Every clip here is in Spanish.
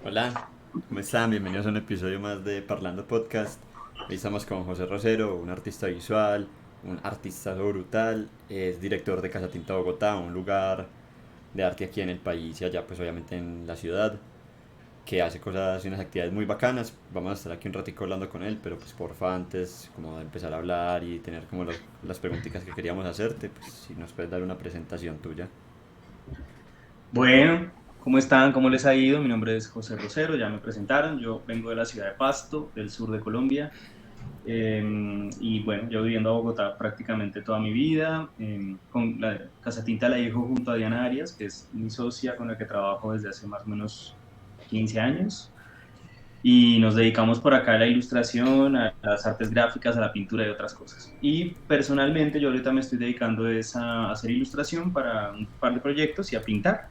Hola, ¿cómo están? Bienvenidos a un episodio más de Parlando Podcast. Hoy estamos con José Rosero, un artista visual, un artistazo brutal, es director de Casa Tinta Bogotá, un lugar de arte aquí en el país y allá pues obviamente en la ciudad, que hace cosas y unas actividades muy bacanas. Vamos a estar aquí un ratico hablando con él, pero pues porfa antes como de empezar a hablar y tener como las preguntitas que queríamos hacerte, pues si nos puedes dar una presentación tuya. Bueno, ¿cómo están? ¿Cómo les ha ido? Mi nombre es José Rosero, ya me presentaron. Yo vengo de la ciudad de Pasto, del sur de Colombia. eh, y bueno, yo viviendo en Bogotá prácticamente toda mi vida. Con la Casa Tinta la dejo junto a Diana Arias, que es mi socia con la que trabajo desde hace más o menos 15 años. Y nos dedicamos por acá a la ilustración, a las artes gráficas, a la pintura y otras cosas. Y personalmente yo ahorita me estoy dedicando es a hacer ilustración para un par de proyectos y a pintar.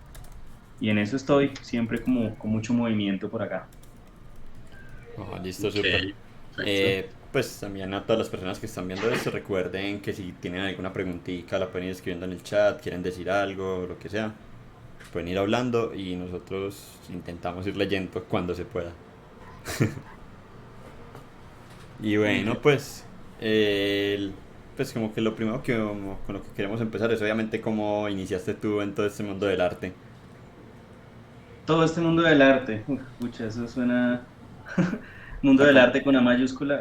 Y en eso estoy, siempre como con mucho movimiento por acá. Oh, listo, Ok, súper. perfecto. Pues también a todas las personas que están viendo esto, recuerden que si tienen alguna preguntita la pueden ir escribiendo en el chat, quieren decir algo, lo que sea, pueden ir hablando y nosotros intentamos ir leyendo cuando se pueda. Y Muy bueno, bien. pues, pues como que lo primero que con lo que queremos empezar es obviamente cómo iniciaste tú en todo este mundo del arte. Todo este mundo del arte, uf, pucha, eso suena, mundo Ah, del ¿cómo? arte con A mayúscula,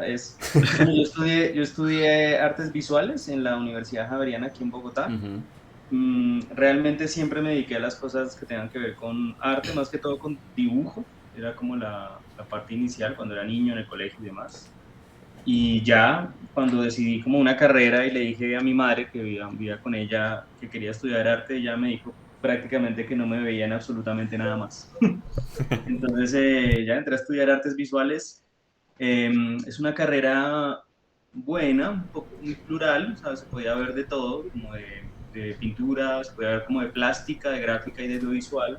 bueno, yo estudié artes visuales en la Universidad Javeriana aquí en Bogotá. Ujú. Realmente siempre me dediqué a las cosas que tengan que ver con arte, más que todo con dibujo, era como la parte inicial cuando era niño en el colegio y demás. Y ya cuando decidí como una carrera y le dije a mi madre que vivía con ella que quería estudiar arte, ella me dijo prácticamente que no me veía en absolutamente nada más. Entonces ya entré a estudiar artes visuales. Es una carrera buena, un poco muy plural, o sea, se podía ver de todo, como de pintura, se podía ver como de plástica, de gráfica y de audiovisual.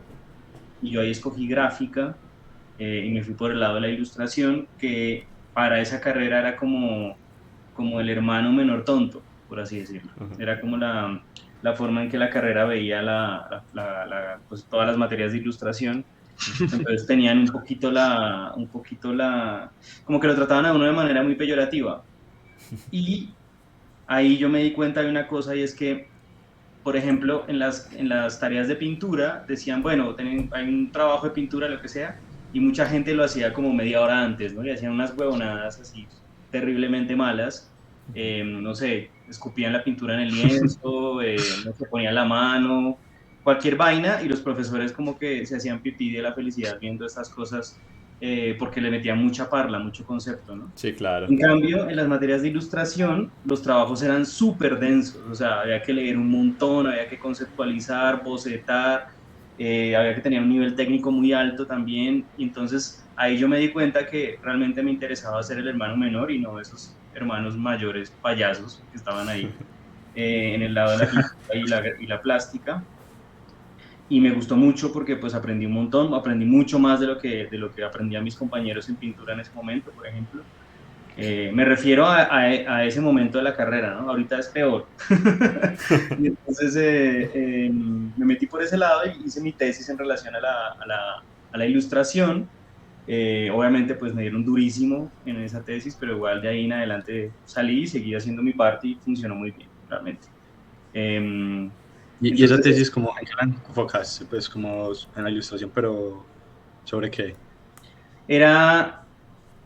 Y yo ahí escogí gráfica y me fui por el lado de la ilustración, que para esa carrera era como el hermano menor tonto, por así decirlo. Era como la forma en que la carrera veía pues, todas las materias de ilustración. Entonces tenían como que lo trataban a uno de manera muy peyorativa. Y ahí yo me di cuenta de una cosa y es que, por ejemplo, en las tareas de pintura decían, bueno, hay un trabajo de pintura, lo que sea, y mucha gente lo hacía como media hora antes, ¿no? Y hacían unas huevonadas así terriblemente malas. No sé, escupían la pintura en el lienzo, no se ponían la mano, cualquier vaina, y los profesores como que se hacían pipí de la felicidad viendo estas cosas porque le metían mucha parla, mucho concepto, ¿no? Sí, claro. En cambio, en las materias de ilustración, los trabajos eran súper densos, o sea, había que leer un montón, había que conceptualizar, bocetar, había que tener un nivel técnico muy alto también, y entonces ahí yo me di cuenta que realmente me interesaba ser el hermano menor y no esos hermanos mayores payasos que estaban ahí en el lado de la pintura y la plástica, y me gustó mucho porque pues aprendí un montón, aprendí mucho más de lo que aprendían mis compañeros en pintura en ese momento, por ejemplo. Me refiero a ese momento de la carrera, ¿no? Ahorita es peor. Y entonces me metí por ese lado y hice mi tesis en relación a la ilustración. Obviamente, pues me dieron durísimo en esa tesis, pero igual de ahí en adelante salí y seguí haciendo mi parte y funcionó muy bien, realmente. Eh, Y esa entonces, tesis, como en qué la enfocaste? Pues como en la ilustración, pero ¿sobre qué? era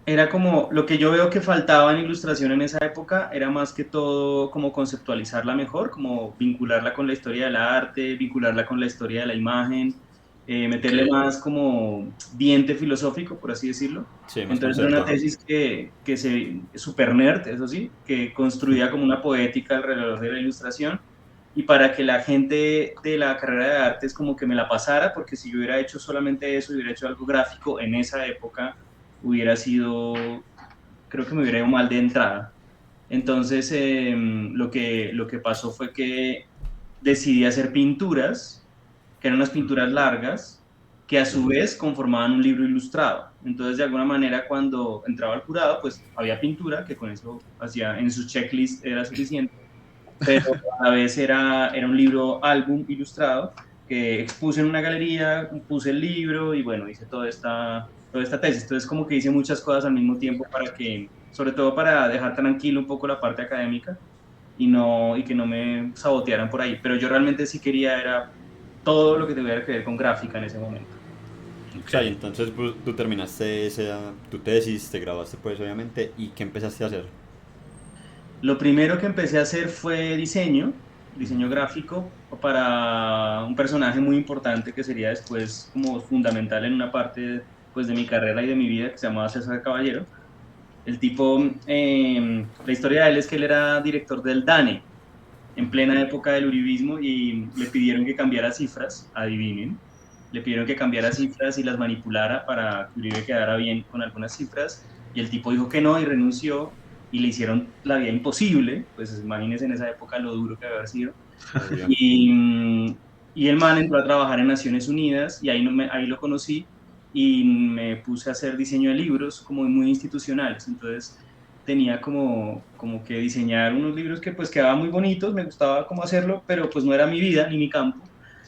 Era como lo que yo veo que faltaba en ilustración en esa época, era más que todo como conceptualizarla mejor, como vincularla con la historia del arte, vincularla con la historia de la imagen, Ok, meterle más como diente filosófico, por así decirlo. Sí, más Entonces era una concepto. tesis super nerd, eso sí, que construía como una poética alrededor de la ilustración y para que la gente de la carrera de artes como que me la pasara, porque si yo hubiera hecho solamente eso, hubiera hecho algo gráfico en esa época, hubiera sido, creo que me hubiera ido mal de entrada. Entonces, lo que pasó fue que decidí hacer pinturas, que eran unas pinturas largas, que a su vez conformaban un libro ilustrado. Entonces, de alguna manera, cuando entraba al jurado, pues había pintura, que con eso hacía, en su checklist era suficiente, pero a la vez era un libro álbum ilustrado que expuse en una galería, puse el libro y bueno, hice toda esta tesis. Entonces como que hice muchas cosas al mismo tiempo para que, sobre todo para dejar tranquilo un poco la parte académica y que no me sabotearan por ahí. Pero yo realmente sí quería era todo lo que tuviera que ver con gráfica en ese momento. O sea, y entonces tú terminaste tu tesis, te graduaste pues obviamente, ¿y qué empezaste a hacer? Lo primero que empecé a hacer fue diseño gráfico para un personaje muy importante que sería después como fundamental en una parte pues de mi carrera y de mi vida, que se llamaba César Caballero. El tipo, la historia de él es que él era director del DANE en plena época del uribismo y le pidieron que cambiara cifras, adivinen, le pidieron que cambiara cifras y las manipulara para que Uribe quedara bien con algunas cifras y el tipo dijo que no y renunció y le hicieron la vida imposible, pues imagínense en esa época lo duro que había haber sido. Obvio. Y el man entró a trabajar en Naciones Unidas y ahí, ahí lo conocí y me puse a hacer diseño de libros como muy institucionales. Entonces tenía como que diseñar unos libros que pues quedaban muy bonitos, me gustaba cómo hacerlo, pero pues no era mi vida ni mi campo.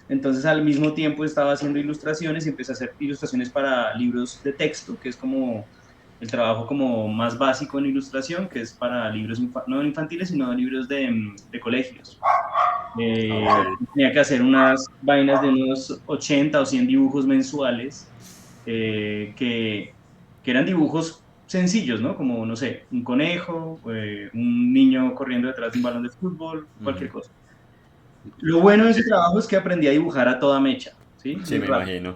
Entonces al mismo tiempo estaba haciendo ilustraciones y empecé a hacer ilustraciones para libros de texto, que es como el trabajo como más básico en ilustración, que es para libros no infantiles, sino libros de colegios. Tenía que hacer unas vainas de unos 80 o 100 dibujos mensuales, que eran dibujos sencillos, ¿no? Como, no sé, un conejo, un niño corriendo detrás de un balón de fútbol, cualquier cosa. Lo bueno de ese trabajo es que aprendí a dibujar a toda mecha, ¿sí? Sí, Muy me rápido. imagino.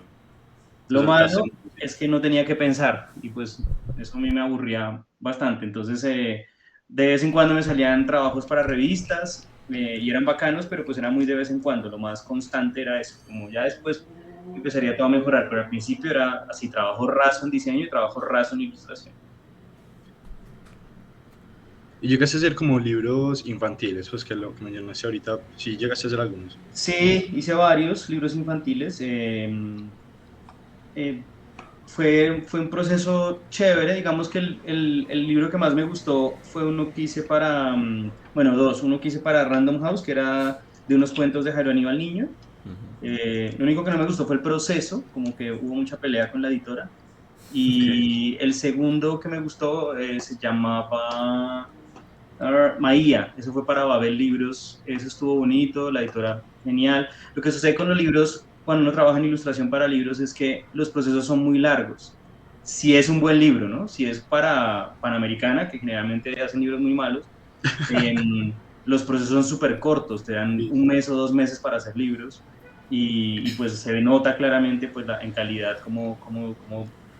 Te Lo soltaste malo mucho, sí. es que no tenía que pensar y pues eso a mí me aburría bastante. Entonces, de vez en cuando me salían trabajos para revistas y eran bacanos, pero pues era muy de vez en cuando. Lo más constante era eso. Como ya después empezaría todo a mejorar, pero al principio era así, trabajo raso en diseño y trabajo raso en ilustración. Y llegaste a hacer como libros infantiles, pues que lo que mencionaste ahorita, sí llegaste a hacer algunos. Sí, hice varios libros infantiles. Eh, fue un proceso chévere, digamos que el libro que más me gustó fue uno que hice para, bueno, dos, uno que hice para Random House, que era de unos cuentos de Jairo Aníbal Niño. Lo único que no me gustó fue el proceso, como que hubo mucha pelea con la editora. Ok. Y el segundo que me gustó se llamaba Maía, eso fue para Babel Libros, eso estuvo bonito, la editora genial. Lo que sucede con los libros, cuando uno trabaja en ilustración para libros, es que los procesos son muy largos. Si es un buen libro, ¿no? Si es para Panamericana, que generalmente hacen libros muy malos, los procesos son súper cortos, te dan Sí, un mes o 2 meses para hacer libros y pues se nota claramente pues en calidad como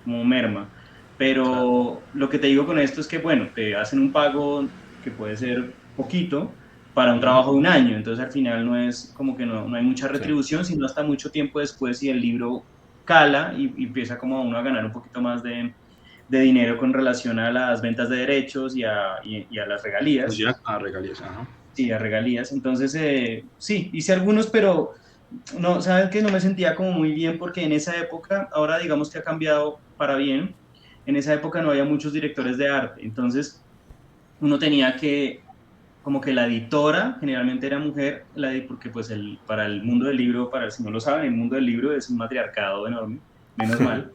merma. claro. Pero lo que te digo con esto es que, bueno, te hacen un pago que puede ser poquito para un Ujú. trabajo de un año, entonces al final no es como que no hay mucha Sí. retribución, sino hasta mucho tiempo después y el libro cala y empieza como uno a ganar un poquito más de dinero con relación a las ventas de derechos y a las regalías. Funciona a regalías, ajá. Sí, a regalías. Entonces, sí, hice algunos, pero no, sabes que no me sentía como muy bien porque en esa época, ahora digamos que ha cambiado para bien, en esa época no había muchos directores de arte, entonces uno tenía que, como que la editora generalmente era mujer, porque pues para el mundo del libro, si no lo saben, el mundo del libro es un matriarcado enorme, menos mal.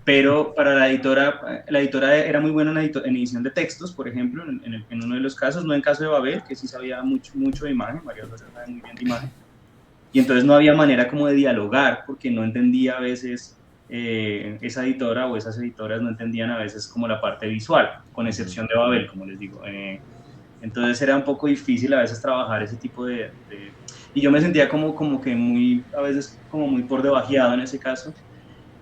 Pero para la editora era muy buena en edición de textos, por ejemplo, en uno de los casos, no en caso de Babel, que sí sabía mucho, mucho de imagen, María Rosa sabe muy bien de imagen, y entonces no había manera como de dialogar, porque no entendía a veces, esa editora o esas editoras no entendían a veces como la parte visual, con excepción de Babel, como les digo. Entonces era un poco difícil a veces trabajar ese tipo y yo me sentía como que muy, a veces como muy por debajeado en ese caso,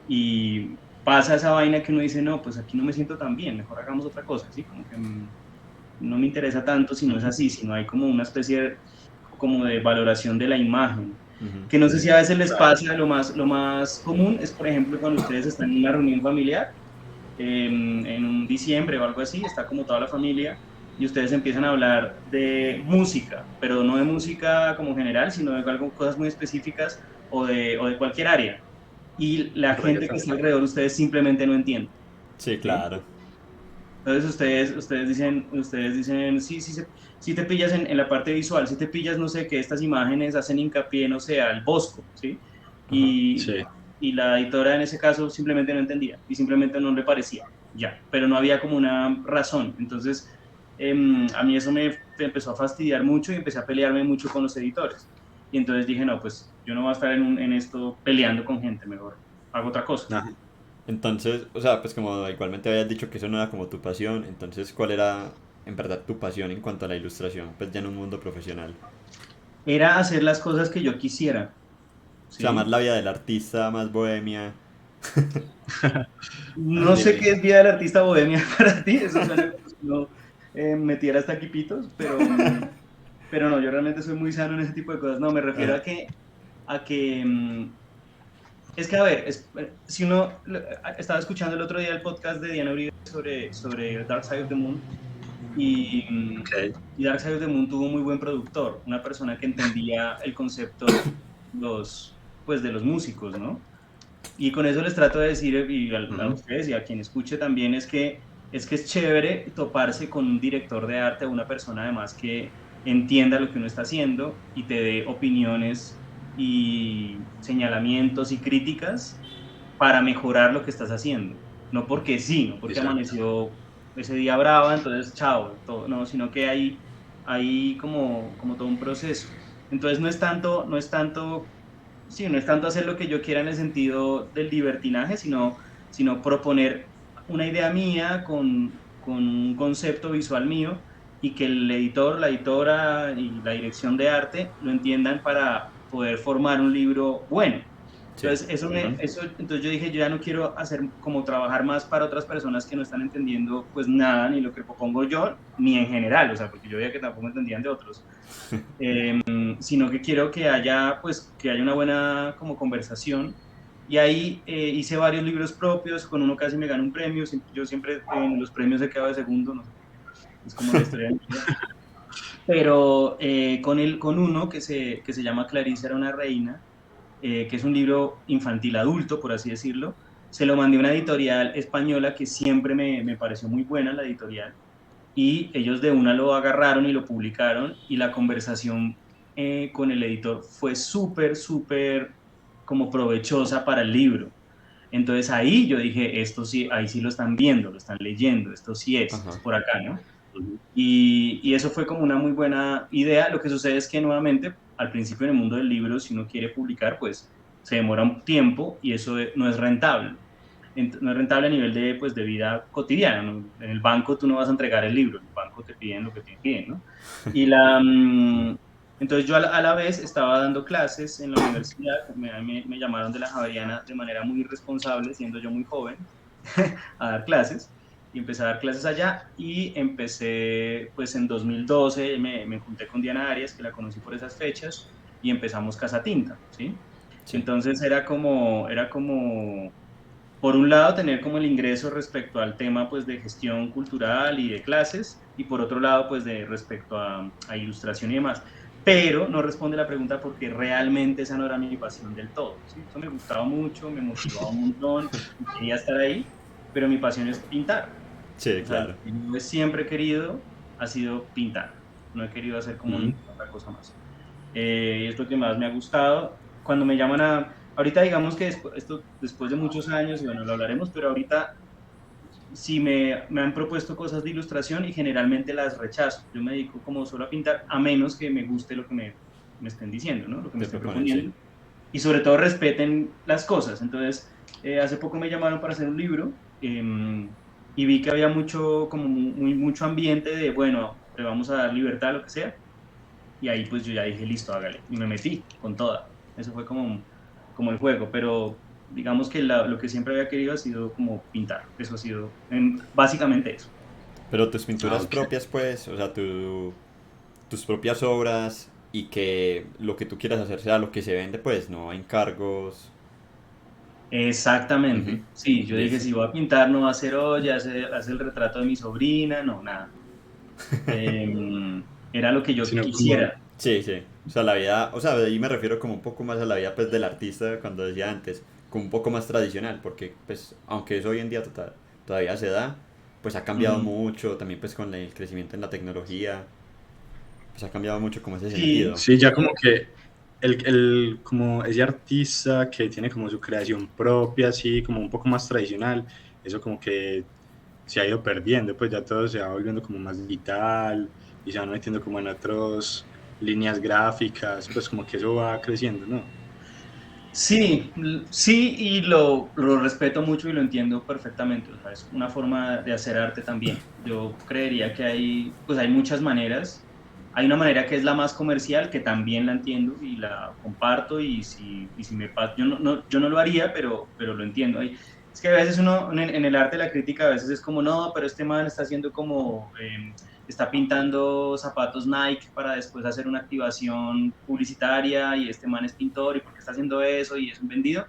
y pasa esa vaina que uno dice, no, pues aquí no me siento tan bien, mejor hagamos otra cosa, ¿sí? Como que no me interesa tanto si no es así, si no hay como una especie como de valoración de la imagen. Que no sé si a veces les Claro. pasa, lo más común es, por ejemplo, cuando ustedes están en una reunión familiar, en un diciembre o algo así, está como toda la familia y ustedes empiezan a hablar de música, pero no de música como general, sino de algo, cosas muy específicas o de cualquier área. Y la gente que Reggaetón. está alrededor de ustedes simplemente no entiende. Sí, ¿Sí? claro. Entonces ustedes dicen, sí, sí, sí te pillas en la parte visual, si te pillas, no sé, que estas imágenes hacen hincapié, no sé, al Bosco, ¿sí? Ajá. Y, Sí, y la editora en ese caso simplemente no entendía y simplemente no le parecía, ya, pero no había como una razón. Entonces, a mí eso me empezó a fastidiar mucho y empecé a pelearme mucho con los editores. Y entonces dije, no, pues yo no voy a estar en esto peleando con gente, mejor hago otra cosa. ajá. Entonces, o sea, pues como igualmente habías dicho que eso no era como tu pasión, entonces, ¿cuál era en verdad tu pasión en cuanto a la ilustración? Pues ya en un mundo profesional. Era hacer las cosas que yo quisiera, O sea, más ¿sí? la vida del artista, más bohemia. No sé Dime. qué es vida del artista bohemia para ti, eso suena como si no metiera hasta quipitos, pero no, yo realmente soy muy sano en ese tipo de cosas. No, me refiero Ajá. a que es que a ver, si uno estaba escuchando el otro día el podcast de Diana Uribe sobre Dark Side of the Moon y, Ok. y Dark Side of the Moon tuvo un muy buen productor, una persona que entendía el concepto pues, de los músicos, ¿no? Y con eso les trato de decir, y a Ujú. ustedes y a quien escuche también, es chévere toparse con un director de arte o una persona además que entienda lo que uno está haciendo y te dé opiniones y señalamientos y críticas para mejorar lo que estás haciendo. No porque sí, no porque Exacto. amaneció ese día brava, entonces chao, todo, no, sino que hay como todo un proceso. Entonces no es tanto. Sí, no es tanto hacer lo que yo quiera en el sentido del libertinaje, sino proponer una idea mía con un concepto visual mío y que el editor, la editora y la dirección de arte lo entiendan para poder formar un libro bueno. Sí. Entonces, Ujú. entonces yo dije, yo ya no quiero hacer como trabajar más para otras personas que no están entendiendo pues nada, ni lo que propongo yo, ni en general, o sea, porque yo veía que tampoco entendían de otros. Sino que quiero que haya, pues, que haya una buena como conversación. Y ahí hice varios libros propios, con uno casi me gané un premio, yo siempre en los premios he quedado de segundo, no sé por qué, es como la historia de mi vida. Pero con uno que se llama Clarice era una reina, que es un libro infantil adulto, por así decirlo, se lo mandé a una editorial española que siempre me pareció muy buena, la editorial, y ellos de una lo agarraron y lo publicaron y la conversación con el editor fue súper, súper como provechosa para el libro. Entonces ahí yo dije, esto sí, ahí sí lo están viendo, lo están leyendo, esto sí es Ajá. por acá, ¿no? Ujú. Y eso fue como una muy buena idea. Lo que sucede es que nuevamente, al principio en el mundo del libro, si uno quiere publicar, pues se demora un tiempo y eso no es rentable. No es rentable a nivel de, pues, de vida cotidiana, ¿no? En el banco tú no vas a entregar el libro, en el banco te piden lo que te piden, ¿no? Y entonces yo a la vez estaba dando clases en la universidad, me llamaron de la Javeriana de manera muy irresponsable, siendo yo muy joven, a dar clases, y empecé a dar clases allá, y empecé, pues en 2012, me junté con Diana Arias, que la conocí por esas fechas, y empezamos Casa Tinta, ¿sí? Sí. Entonces era como por un lado, tener como el ingreso respecto al tema pues de gestión cultural y de clases, y por otro lado, pues de respecto a ilustración y demás. Pero no responde la pregunta porque realmente esa no era mi pasión del todo, ¿sí? Eso me gustaba mucho, me motivaba un montón y quería estar ahí, pero mi pasión es pintar. Sí, O sea, lo claro. que yo siempre he querido ha sido pintar. No he querido hacer como Ujú. ninguna otra cosa más. Y es lo que más me ha gustado. Cuando me llaman ahorita digamos que esto después de muchos años, y bueno, lo hablaremos, pero ahorita sí me han propuesto cosas de ilustración y generalmente las rechazo. Yo me dedico como solo a pintar, a menos que me guste lo que me estén diciendo, ¿no? Lo que me Te estén proponen, sí. proponiendo. Y sobre todo respeten las cosas. Entonces, hace poco me llamaron para hacer un libro y vi que había mucho, como mucho ambiente de, bueno, le vamos a dar libertad, lo que sea, y ahí pues yo ya dije, listo, hágale. Y me metí con toda. Eso fue como el juego. Pero digamos que lo que siempre había querido ha sido como pintar. Eso ha sido básicamente eso. Pero tus Ah, pinturas ok. propias, pues, o sea, tus propias obras y que lo que tú quieras hacer sea lo que se vende, pues, no encargos. Ujú. Exactamente. Sí, yo dije, Listo. si voy a pintar no va a ser hoy, hace el retrato de mi sobrina, no, nada. Era lo que yo Sino como, quisiera. Sí, sí. O sea, la vida, o sea, de ahí me refiero como un poco más a la vida, pues, del artista, cuando decía antes, como un poco más tradicional, porque, pues, aunque eso hoy en día todavía se da, pues ha cambiado mucho, también pues con el crecimiento en la tecnología, pues ha cambiado mucho como ese Sí, sentido. Sí, ya como que como ese artista que tiene como su creación propia, así como un poco más tradicional, eso como que se ha ido perdiendo, pues ya todo se va volviendo como más digital y se van metiendo como en otras líneas gráficas, pues como que eso va creciendo, ¿no? sí, sí, y lo respeto mucho y lo entiendo perfectamente. O sea, es una forma de hacer arte también. Yo creería que pues hay muchas maneras. Hay una manera que es la más comercial, que también la entiendo y la comparto, y si me pasa, yo no lo haría, pero lo entiendo. Es que a veces uno, en el arte de la crítica, a veces es como, no, pero este man está haciendo como, está pintando zapatos Nike para después hacer una activación publicitaria, y este man es pintor, ¿y por qué está haciendo eso? Y es un vendido.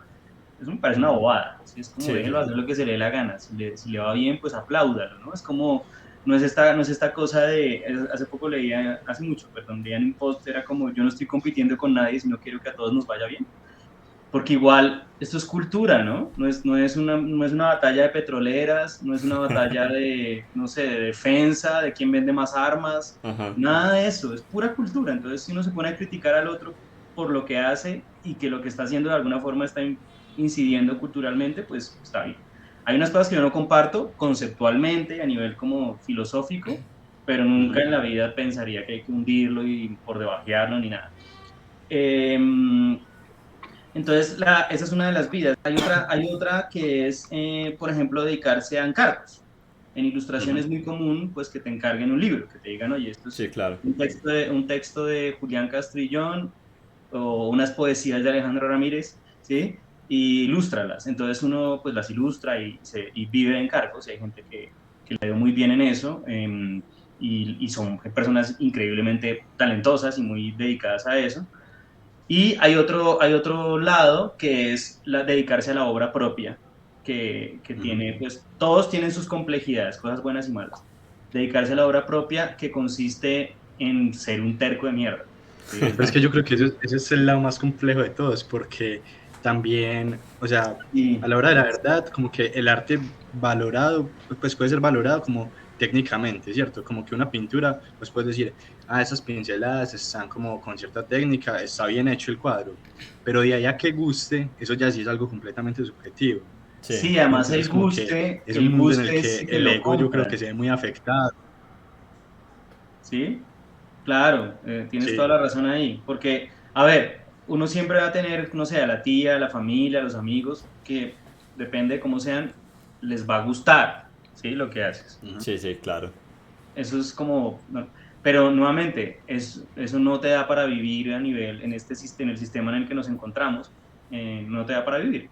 Eso me parece una bobada. ¿Sí? Es como, Sí, déjelo hacer lo que se le dé la gana. Si le va bien, pues apláudalo, ¿no? Es como, no es esta cosa de, hace poco leía, hace mucho, perdón, leía en un post, era como, yo no estoy compitiendo con nadie, sino quiero que a todos nos vaya bien. Porque igual, esto es cultura, ¿no? No es una batalla de petroleras, no es una batalla de, no sé, de defensa, de quién vende más armas, ajá, nada de eso, es pura cultura. Entonces, si uno se pone a criticar al otro por lo que hace y que lo que está haciendo de alguna forma está incidiendo culturalmente, pues está bien. Hay unas cosas que yo no comparto conceptualmente, a nivel como filosófico, pero nunca en la vida pensaría que hay que hundirlo y por debajearlo ni nada. Entonces, esa es una de las vidas. Hay otra que es, por ejemplo, dedicarse a encargos. En ilustración es muy común, pues, que te encarguen un libro, que te digan, oye, esto sí, es claro. un texto de Julián Castrillón o unas poesías de Alejandro Ramírez, ¿sí? Y ilústralas. Entonces uno, pues, las ilustra y vive de encargos. Y hay gente que le dio muy bien en eso, y son personas increíblemente talentosas y muy dedicadas a eso. Y hay otro lado que es dedicarse a la obra propia, que tiene, pues, todos tienen sus complejidades, cosas buenas y malas. Dedicarse a la obra propia, que consiste en ser un terco de mierda. ¿Sí? Pero es que yo creo que ese es el lado más complejo de todos, porque también, o sea, Y a la hora de la verdad, como que el arte valorado, pues puede ser valorado como técnicamente, ¿cierto? Como que una pintura, pues puedes decir, ah, esas pinceladas están como con cierta técnica, está bien hecho el cuadro, pero de ahí a que guste, eso ya sí es algo completamente subjetivo. Sí, sí, además Entonces, el como que guste, es un el mundo en el guste que si te el lo ego yo creo que compran, se ve muy afectado, ¿sí? Claro, tienes toda sí. la razón ahí, porque, a ver, uno siempre va a tener, no sé, a la tía, a la familia, a los amigos, que depende de cómo sean, les va a gustar, ¿sí? Lo que haces. Ujú. sí, sí, claro. Eso es como, pero nuevamente, eso no te da para vivir a nivel, en el sistema en el que nos encontramos, no te da para vivir.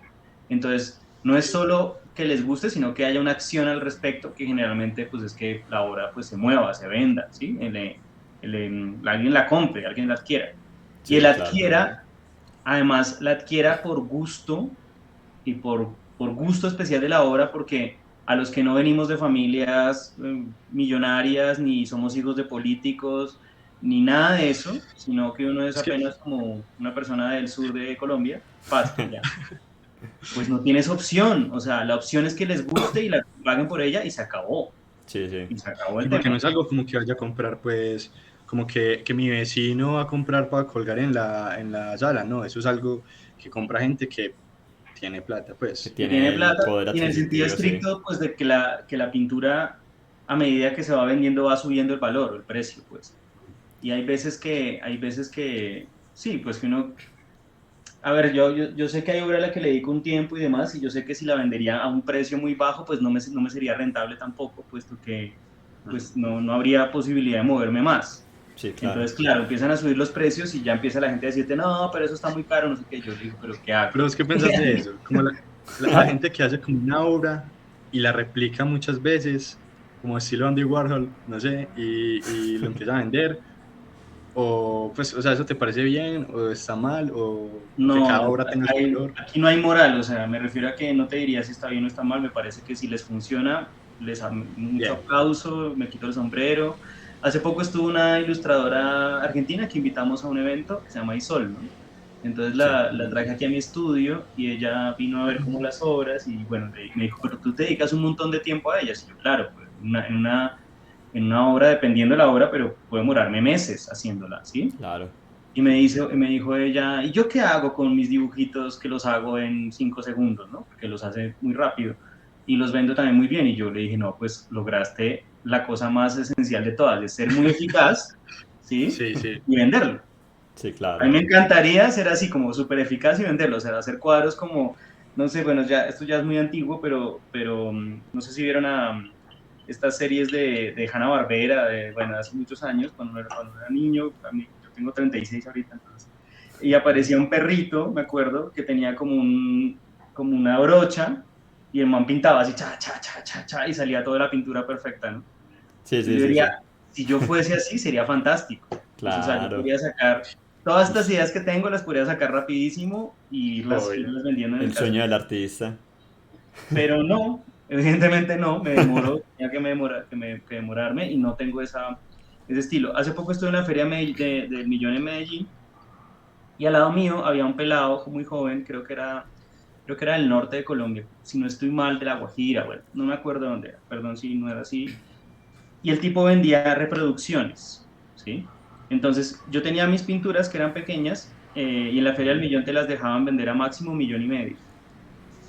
Entonces, no es solo que les guste, sino que haya una acción al respecto, que generalmente, pues, es que la obra, pues, se mueva, se venda, ¿sí? Alguien la compre, alguien la adquiera. Y él Sí, claro. adquiera, además, la adquiera por gusto, y por gusto especial de la obra, porque a los que no venimos de familias millonarias, ni somos hijos de políticos, ni nada de eso, sino que uno es Es que apenas como una persona del sur de Colombia, Pasto, ya, pues no tienes opción. O sea, la opción es que les guste y la paguen por ella, y se acabó. Sí, sí. Y se acabó el Sí, porque no tema. es algo como que vaya a comprar, pues, como que mi vecino va a comprar para colgar en la sala, no, eso es algo que compra gente que tiene plata, Que pues. Que tiene tiene el plata, poder y en el sentido adquisitivo, sí. estricto, pues, de que la pintura, a medida que se va vendiendo, va subiendo el valor, el precio, pues. Y hay veces que sí, pues que uno, a ver, yo sé que hay obra a la que le dedico un tiempo y demás, y yo sé que si la vendería a un precio muy bajo, pues no me sería rentable tampoco, puesto que, pues, no habría posibilidad de moverme más. Sí, claro. Entonces, claro, empiezan a subir los precios y ya empieza la gente a decirte, no, pero eso está muy caro, no sé qué. Yo le digo, pero ¿qué hago? Pero es que pensás de eso, como la gente que hace como una obra y la replica muchas veces, como estilo Andy Warhol, no sé, y lo empieza a vender, o pues, o sea, ¿eso te parece bien, o está mal, o que cada No, obra tenga su valor? aquí no hay moral. O sea, me refiero a que no te diría si está bien o está mal. Me parece que si les funciona, mucho Bien. aplauso, me quito el sombrero. Hace poco estuvo una ilustradora argentina que invitamos a un evento que se llama Isol, ¿no? Entonces Sí. la traje aquí a mi estudio, y ella vino a ver como las obras, y bueno, me dijo, pero tú te dedicas un montón de tiempo a ellas. Y yo, claro, pues en una obra, dependiendo de la obra, pero puede demorarme meses haciéndola, ¿sí? Claro. Y me dijo ella, ¿y yo qué hago con mis dibujitos que los hago en 5 segundos, ¿no? Porque los hace muy rápido y los vendo también muy bien. Y yo le dije, no, pues lograste la cosa más esencial de todas, de ser muy eficaz, ¿sí? Sí, sí. Y venderlo. Sí, A mí claro. me encantaría ser así, como súper eficaz y venderlo, o sea, hacer cuadros como, no sé, bueno, ya, esto ya es muy antiguo, pero no sé si vieron estas series de Hanna-Barbera, bueno, hace muchos años, cuando era niño, yo tengo 36 ahorita, entonces, y aparecía un perrito, me acuerdo, que tenía como una brocha, y el man pintaba así, cha, cha, cha, cha, cha, y salía toda la pintura perfecta, ¿no? Sí, Entonces sí, yo sí, diría, sí. si yo fuese así, sería fantástico. Pues, o sea, yo Claro. podría sacar todas estas ideas que tengo, las podría sacar rapidísimo y Obvio. irlas vendiendo en el El sueño del casetín. artista. Pero no, evidentemente no, me demoró, tenía que demorarme y no tengo ese estilo. Hace poco estuve en la feria del Millón en Medellín y al lado mío había un pelado muy joven, creo que era del norte de Colombia, si no estoy mal, de La Guajira, bueno, no me acuerdo dónde era, perdón si no era así. Y el tipo vendía reproducciones, ¿sí? Entonces yo tenía mis pinturas que eran pequeñas y en la Feria del Millón te las dejaban vender a máximo 1,5 millones.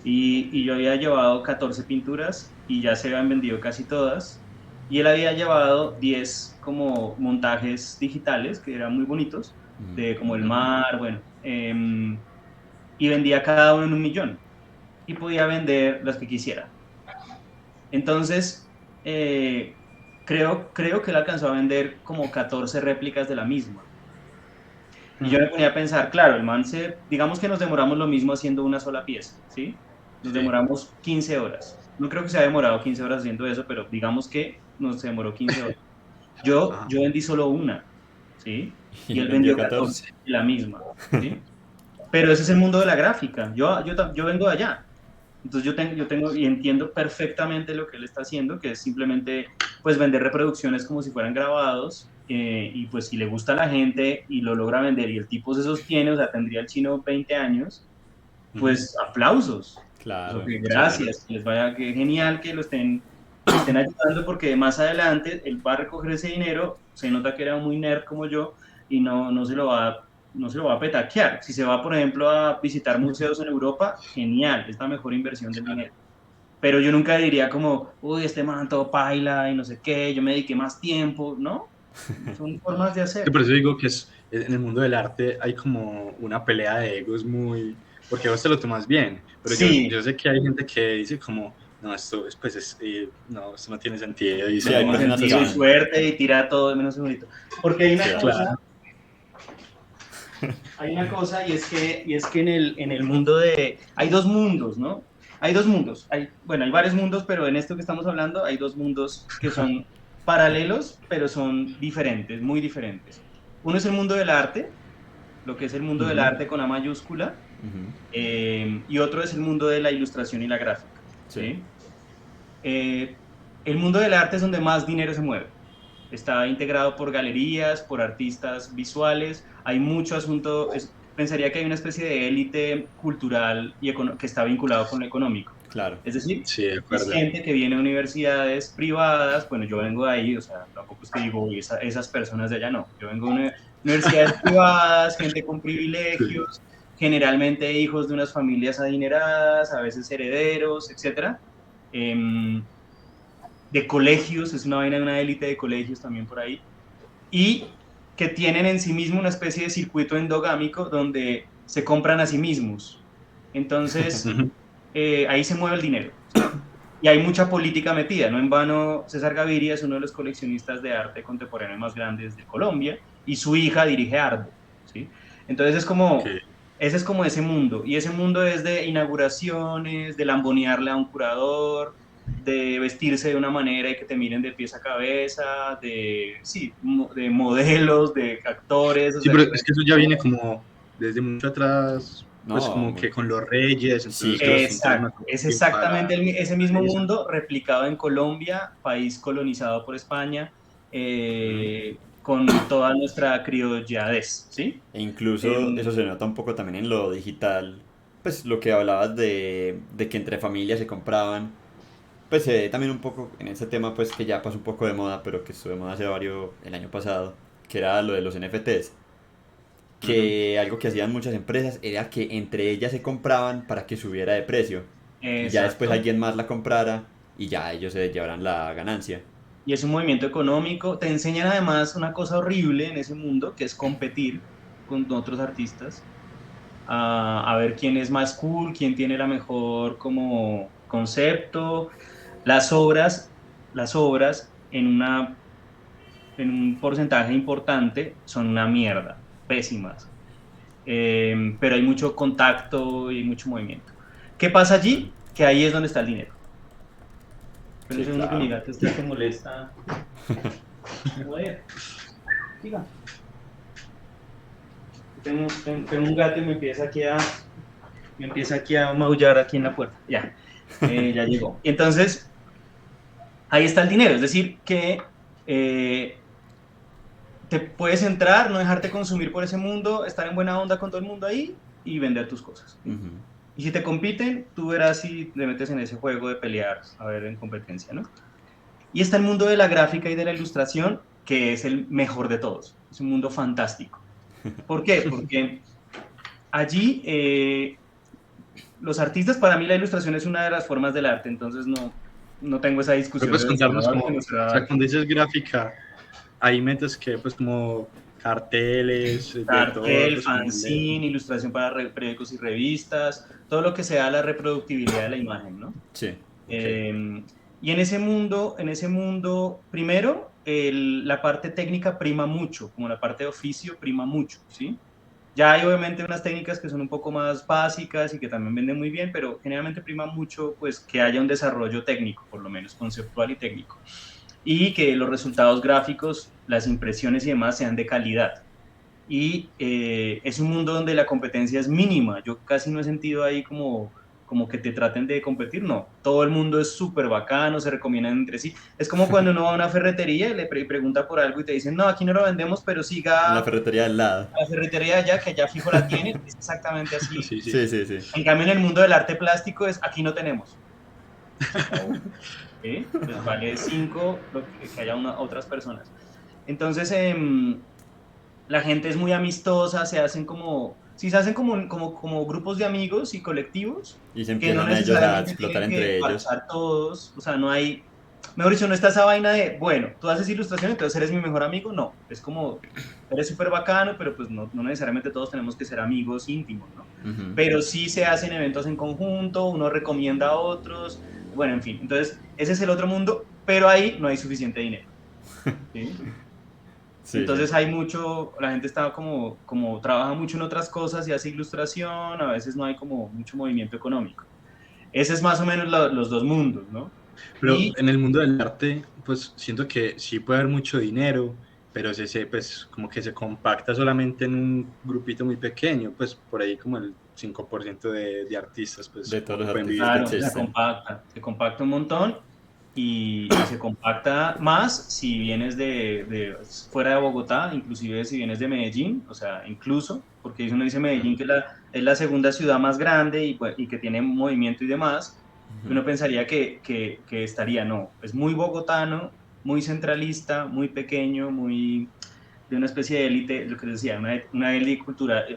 Y yo había llevado 14 pinturas y ya se habían vendido casi todas. Y él había llevado 10 como montajes digitales que eran muy bonitos, Ujú. de como el mar, bueno, y vendía cada uno en 1 millón. Y podía vender las que quisiera. Entonces, creo que él alcanzó a vender como 14 réplicas de la misma. Y yo Mm. me ponía a pensar, claro, digamos que nos demoramos lo mismo haciendo una sola pieza, ¿sí? Nos Sí. demoramos 15 horas. No creo que se haya demorado 15 horas haciendo eso, pero digamos que nos demoró 15 horas. Ajá. Yo vendí solo una, ¿sí? Y Y él él vendió vendió 14 14. de la misma, ¿sí? Pero ese es el mundo de la gráfica. Yo vengo de allá. Entonces yo tengo y entiendo perfectamente lo que él está haciendo, que es simplemente pues vender reproducciones como si fueran grabados y pues si le gusta a la gente y lo logra vender y el tipo se sostiene, o sea, tendría el chino 20 años, Ujú. pues aplausos. Eso Claro. que Sí. gracias, que les vaya, que genial que le estén ayudando porque más adelante él va a recoger ese dinero, se nota que era muy nerd como yo y no se lo va a petaquear. Si se va, por ejemplo, a visitar museos en Europa, genial, es la mejor inversión del dinero. Pero yo nunca diría como, uy, este man todo paila y no sé qué, yo me dediqué más tiempo, ¿no? Son formas de Que hacer. por eso digo que en el mundo del arte hay como una pelea de egos muy, porque vos te lo tomas bien, pero Sí, yo sé que hay gente que dice como, no, no, esto no tiene sentido, y Sí, no dicen hay tiene como, personas que sentido y van. suerte y tira todo de menos un bonito. Porque Sí, dale. claro, hay una cosa y es que en el mundo hay dos mundos, ¿no? Hay dos mundos, bueno, hay varios mundos, pero en esto que estamos hablando hay dos mundos que son paralelos, pero son diferentes, muy diferentes. Uno es el mundo del arte, lo que es el mundo del ujú, arte con A mayúscula, Ujú. y otro es el mundo de la ilustración y la gráfica, Sí. ¿sí? El mundo del arte es donde más dinero se mueve. Está integrado por galerías, por artistas visuales, hay mucho asunto, pensaría que hay una especie de élite cultural que está vinculado con lo económico. Claro. Es decir, sí, de es acuerdo. gente que viene a universidades privadas, bueno, yo vengo de ahí, o sea, tampoco es que digo, "Uy, esas personas de allá no, yo vengo de universidades privadas, gente con Sí. privilegios, generalmente hijos de unas familias adineradas, a veces herederos, etcétera. Em, de colegios, es una vaina de una élite de colegios también por ahí, y que tienen en sí mismo una especie de circuito endogámico donde se compran a sí mismos. Entonces, Ujú. ahí se mueve el dinero, ¿sí? Y hay mucha política metida, no en vano César Gaviria es uno de los coleccionistas de arte contemporáneo más grandes de Colombia y su hija dirige Arbo, ¿sí? Entonces Ok. ese es como ese mundo, y ese mundo es de inauguraciones, de lambonearle a un curador, de vestirse de una manera y que te miren de pies a cabeza, sí, de modelos, de actores, o Sí, sea, pero es que eso ya viene como desde mucho atrás, pues No, como que con los reyes, sí, entonces que los pintaron exacto, una cosa es bien exactamente para ese mismo eso. mundo replicado en Colombia, país colonizado por España, Ujú. con toda nuestra criolladez, ¿sí? e incluso Em, eso se nota un poco también en lo digital. Pues lo que hablabas de que entre familias se compraban. pues también un poco en ese tema pues que ya pasó un poco de moda, pero que estuvo de moda hace varios, el año pasado, que era lo de los NFTs, Ujú. que algo que hacían muchas empresas era que entre ellas se compraban para que subiera de precio y ya después Exacto. alguien más la comprara y ya ellos se llevaran la ganancia. Y es un movimiento económico. Te enseñan además una cosa horrible en ese mundo, que es competir con otros artistas, a ver quién es más cool, quién tiene la mejor como concepto. Las obras en un porcentaje importante son una mierda, pésimas. Pero hay mucho contacto y mucho movimiento. ¿Qué pasa allí? Que ahí es donde está el dinero. Pero un Sí, segundo que mi claro. gato está que molesta. Joder, siga. Tengo un gato y me empieza aquí a maullar aquí en la puerta. Ya, ya llegó. Entonces, ahí está el dinero. Es decir, que te puedes entrar, no dejarte consumir por ese mundo, estar en buena onda con todo el mundo ahí y vender tus cosas. ¿Sí? Ujú. Y si te compiten, tú verás si te metes en ese juego de pelear, a ver, en competencia, ¿no? Y está el mundo de la gráfica y de la ilustración, que es el mejor de todos. Es un mundo fantástico. ¿Por qué? Porque allí los artistas, para mí la ilustración es una de las formas del arte, entonces no tengo esa Pero discusión puedes de ser contarnos como, arte, no o ser sea, arte. cuando dices gráfica, ahí metes que, pues, como carteles, de todo, Cartel, pues, como fanzine, ilustración para periódicos y revistas, todo lo que sea la reproductibilidad de la imagen, ¿no? Sí, ok. Y en ese mundo, primero, la parte técnica prima mucho, como la parte de oficio prima mucho, ¿sí? Ya hay obviamente unas técnicas que son un poco más básicas y que también venden muy bien, pero generalmente prima mucho pues que haya un desarrollo técnico, por lo menos conceptual y técnico, y que los resultados gráficos, las impresiones y demás sean de calidad. Y es un mundo donde la competencia es mínima. Yo casi no he sentido ahí como que te traten de competir, no. Todo el mundo es súper bacano, se recomiendan entre sí. Es como cuando uno va a una ferretería y le pregunta por algo y te dicen, no, aquí no lo vendemos, pero en la siga a ferretería del lado. la ferretería de allá, que ya fijo la tiene. Es exactamente así. Sí, sí. Sí, sí, sí. En cambio, en el mundo del arte plástico es, aquí no tenemos. Se acabó. ¿Sí? Pues vale 5 lo que haya otras personas. Entonces, la gente es muy amistosa, sí, se hacen como grupos de amigos y colectivos Y se que no empiezan a ellos a necesariamente explotar tienen que entre ellos. parchar todos, o sea, no hay, mejor dicho, no está esa vaina de, bueno, tú haces ilustración, entonces eres mi mejor amigo, no, es como, eres súper bacano, pero pues no necesariamente todos tenemos que ser amigos íntimos, ¿no? Ujú. Pero sí se hacen eventos en conjunto, uno recomienda a otros, bueno, en fin, entonces ese es el otro mundo, pero ahí no hay suficiente dinero, ¿sí? Sí, sí. Entonces la gente está como trabaja mucho en otras cosas y hace ilustración, a veces no hay como mucho movimiento económico. Ese es más o menos los dos mundos, ¿no? Pero Y en el mundo del arte, pues siento que sí puede haber mucho dinero, pero pues como que se compacta solamente en un grupito muy pequeño, pues por ahí como el 5% de artistas, pues De todos como que los pueden artistas vivir que de claro, eso. existen. se compacta un montón y se compacta más si vienes de fuera de Bogotá, inclusive si vienes de Medellín, o sea, incluso, porque uno dice Medellín que es la segunda ciudad más grande y que tiene movimiento y demás, Ujú. uno pensaría que estaría, no, es muy bogotano, muy centralista, muy pequeño, muy de una especie de élite, lo que les decía, una élite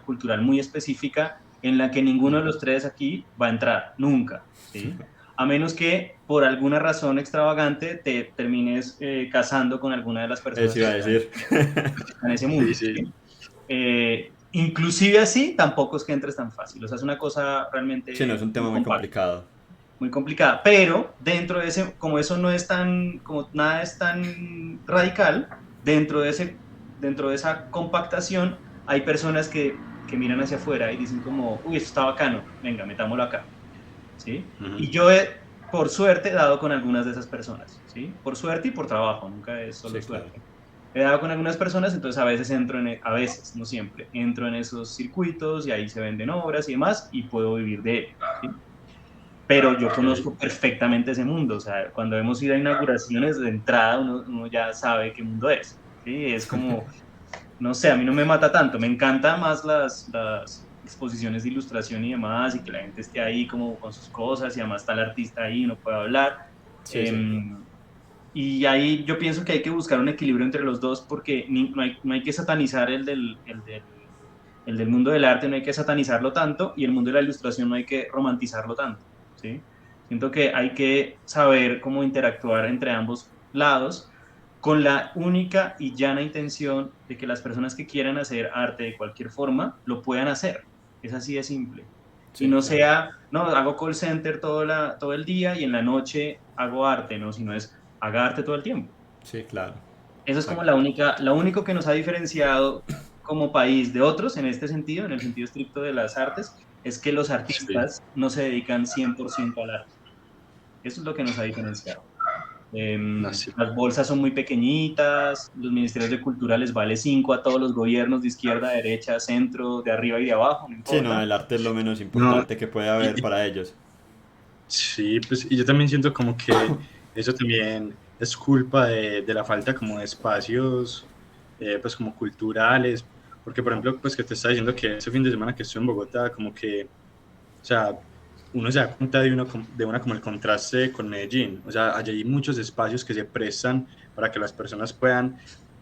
cultural muy específica en la que ninguno de los tres aquí va a entrar, nunca, ¿sí? A menos que por alguna razón extravagante te termines casando con alguna de las Eso personas iba que a decir. están en ese Sí, mundo, sí. ¿sí? Inclusive así, tampoco es que entres tan fácil, o sea, es una cosa Sí, no, es realmente un muy tema muy compacta, complicado. muy complicada, pero dentro de ese, como eso no es tan, como nada es tan radical, dentro de esa compactación hay personas que miran hacia afuera y dicen como, uy, esto está bacano, venga, metámoslo acá, ¿sí? Ujú. Y yo por suerte, he dado con algunas de esas personas, ¿sí? Por suerte y por trabajo, nunca es solo Sí, claro. suerte. He dado con algunas personas, entonces a veces a veces, no siempre, entro en esos circuitos y ahí se venden obras y demás y puedo vivir de ello, ¿sí? Pero yo Ok. conozco perfectamente ese mundo, o sea, cuando hemos ido a inauguraciones de entrada, uno ya sabe qué mundo es, ¿sí? Es como, no sé, a mí no me mata tanto, me encantan más las exposiciones de ilustración y demás, y que la gente esté ahí como con sus cosas, y además está el artista ahí, uno puede hablar, Sí, sí. Y ahí yo pienso que hay que buscar un equilibrio entre los dos porque no hay que satanizar el del mundo del arte, no hay que satanizarlo tanto, y el mundo de la ilustración no hay que romantizarlo tanto, ¿sí? Siento que hay que saber cómo interactuar entre ambos lados con la única y llana intención de que las personas que quieran hacer arte de cualquier forma lo puedan hacer. Es así de simple. Y Sí, no claro. sea, no, hago call center todo el día y en la noche hago arte, ¿no? Sino es, haga arte todo el tiempo. Sí, claro. Esa es como Exacto. lo único que nos ha diferenciado como país de otros en este sentido, en el sentido estricto de las artes, es que los Sí. artistas no se dedican 100% al arte. Eso es lo que nos ha diferenciado. No, sí. Las bolsas son muy pequeñitas, los ministerios de cultura les vale 5 a todos los gobiernos de izquierda, derecha, centro, de arriba y de abajo, no Sí, no, importa. el arte es lo menos No, importante que puede haber y, para ellos. sí, pues, y yo también siento como que eso también es culpa de la falta como de espacios, pues como culturales, porque por ejemplo, pues que te estaba diciendo que ese fin de semana que estuve en Bogotá, como que, o sea, uno se da cuenta de una como el contraste con Medellín, o sea, allí hay muchos espacios que se prestan para que las personas puedan,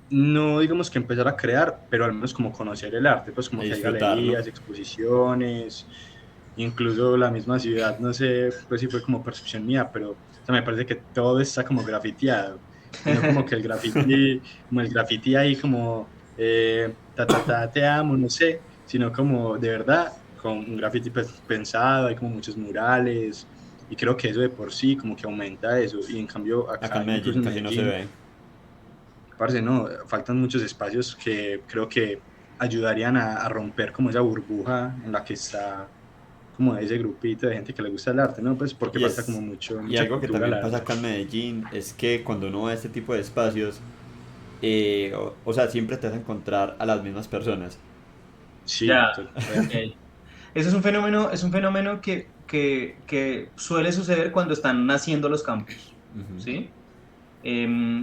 no digamos que empezar a crear, pero al menos como conocer el arte, pues como Y que hay disfrutarlo. galerías, exposiciones, incluso la misma ciudad, no sé, pues si fue como percepción mía, pero o sea, me parece que todo está como grafiteado, y no como que el graffiti, como el graffiti ahí como, te amo, no sé, sino como de verdad, con un graffiti pues, pensado, hay como muchos murales, y creo que eso de por sí como que aumenta eso, y en cambio Acá acá, en incluso Medellín en casi no se Medellín, ve. parce, no, faltan muchos espacios que creo que ayudarían a romper como esa burbuja en la que está como ese grupito de gente que le gusta el arte, ¿no? Pues porque Y, falta como es, mucho, y mucha algo que cultura, también la pasa verdad. acá en Medellín es que cuando uno va a este tipo de espacios, o sea, siempre te vas a encontrar a las mismas personas. Sí, Ya, ok. Eso es un fenómeno que suele suceder cuando están naciendo los campus, Ujú. ¿sí?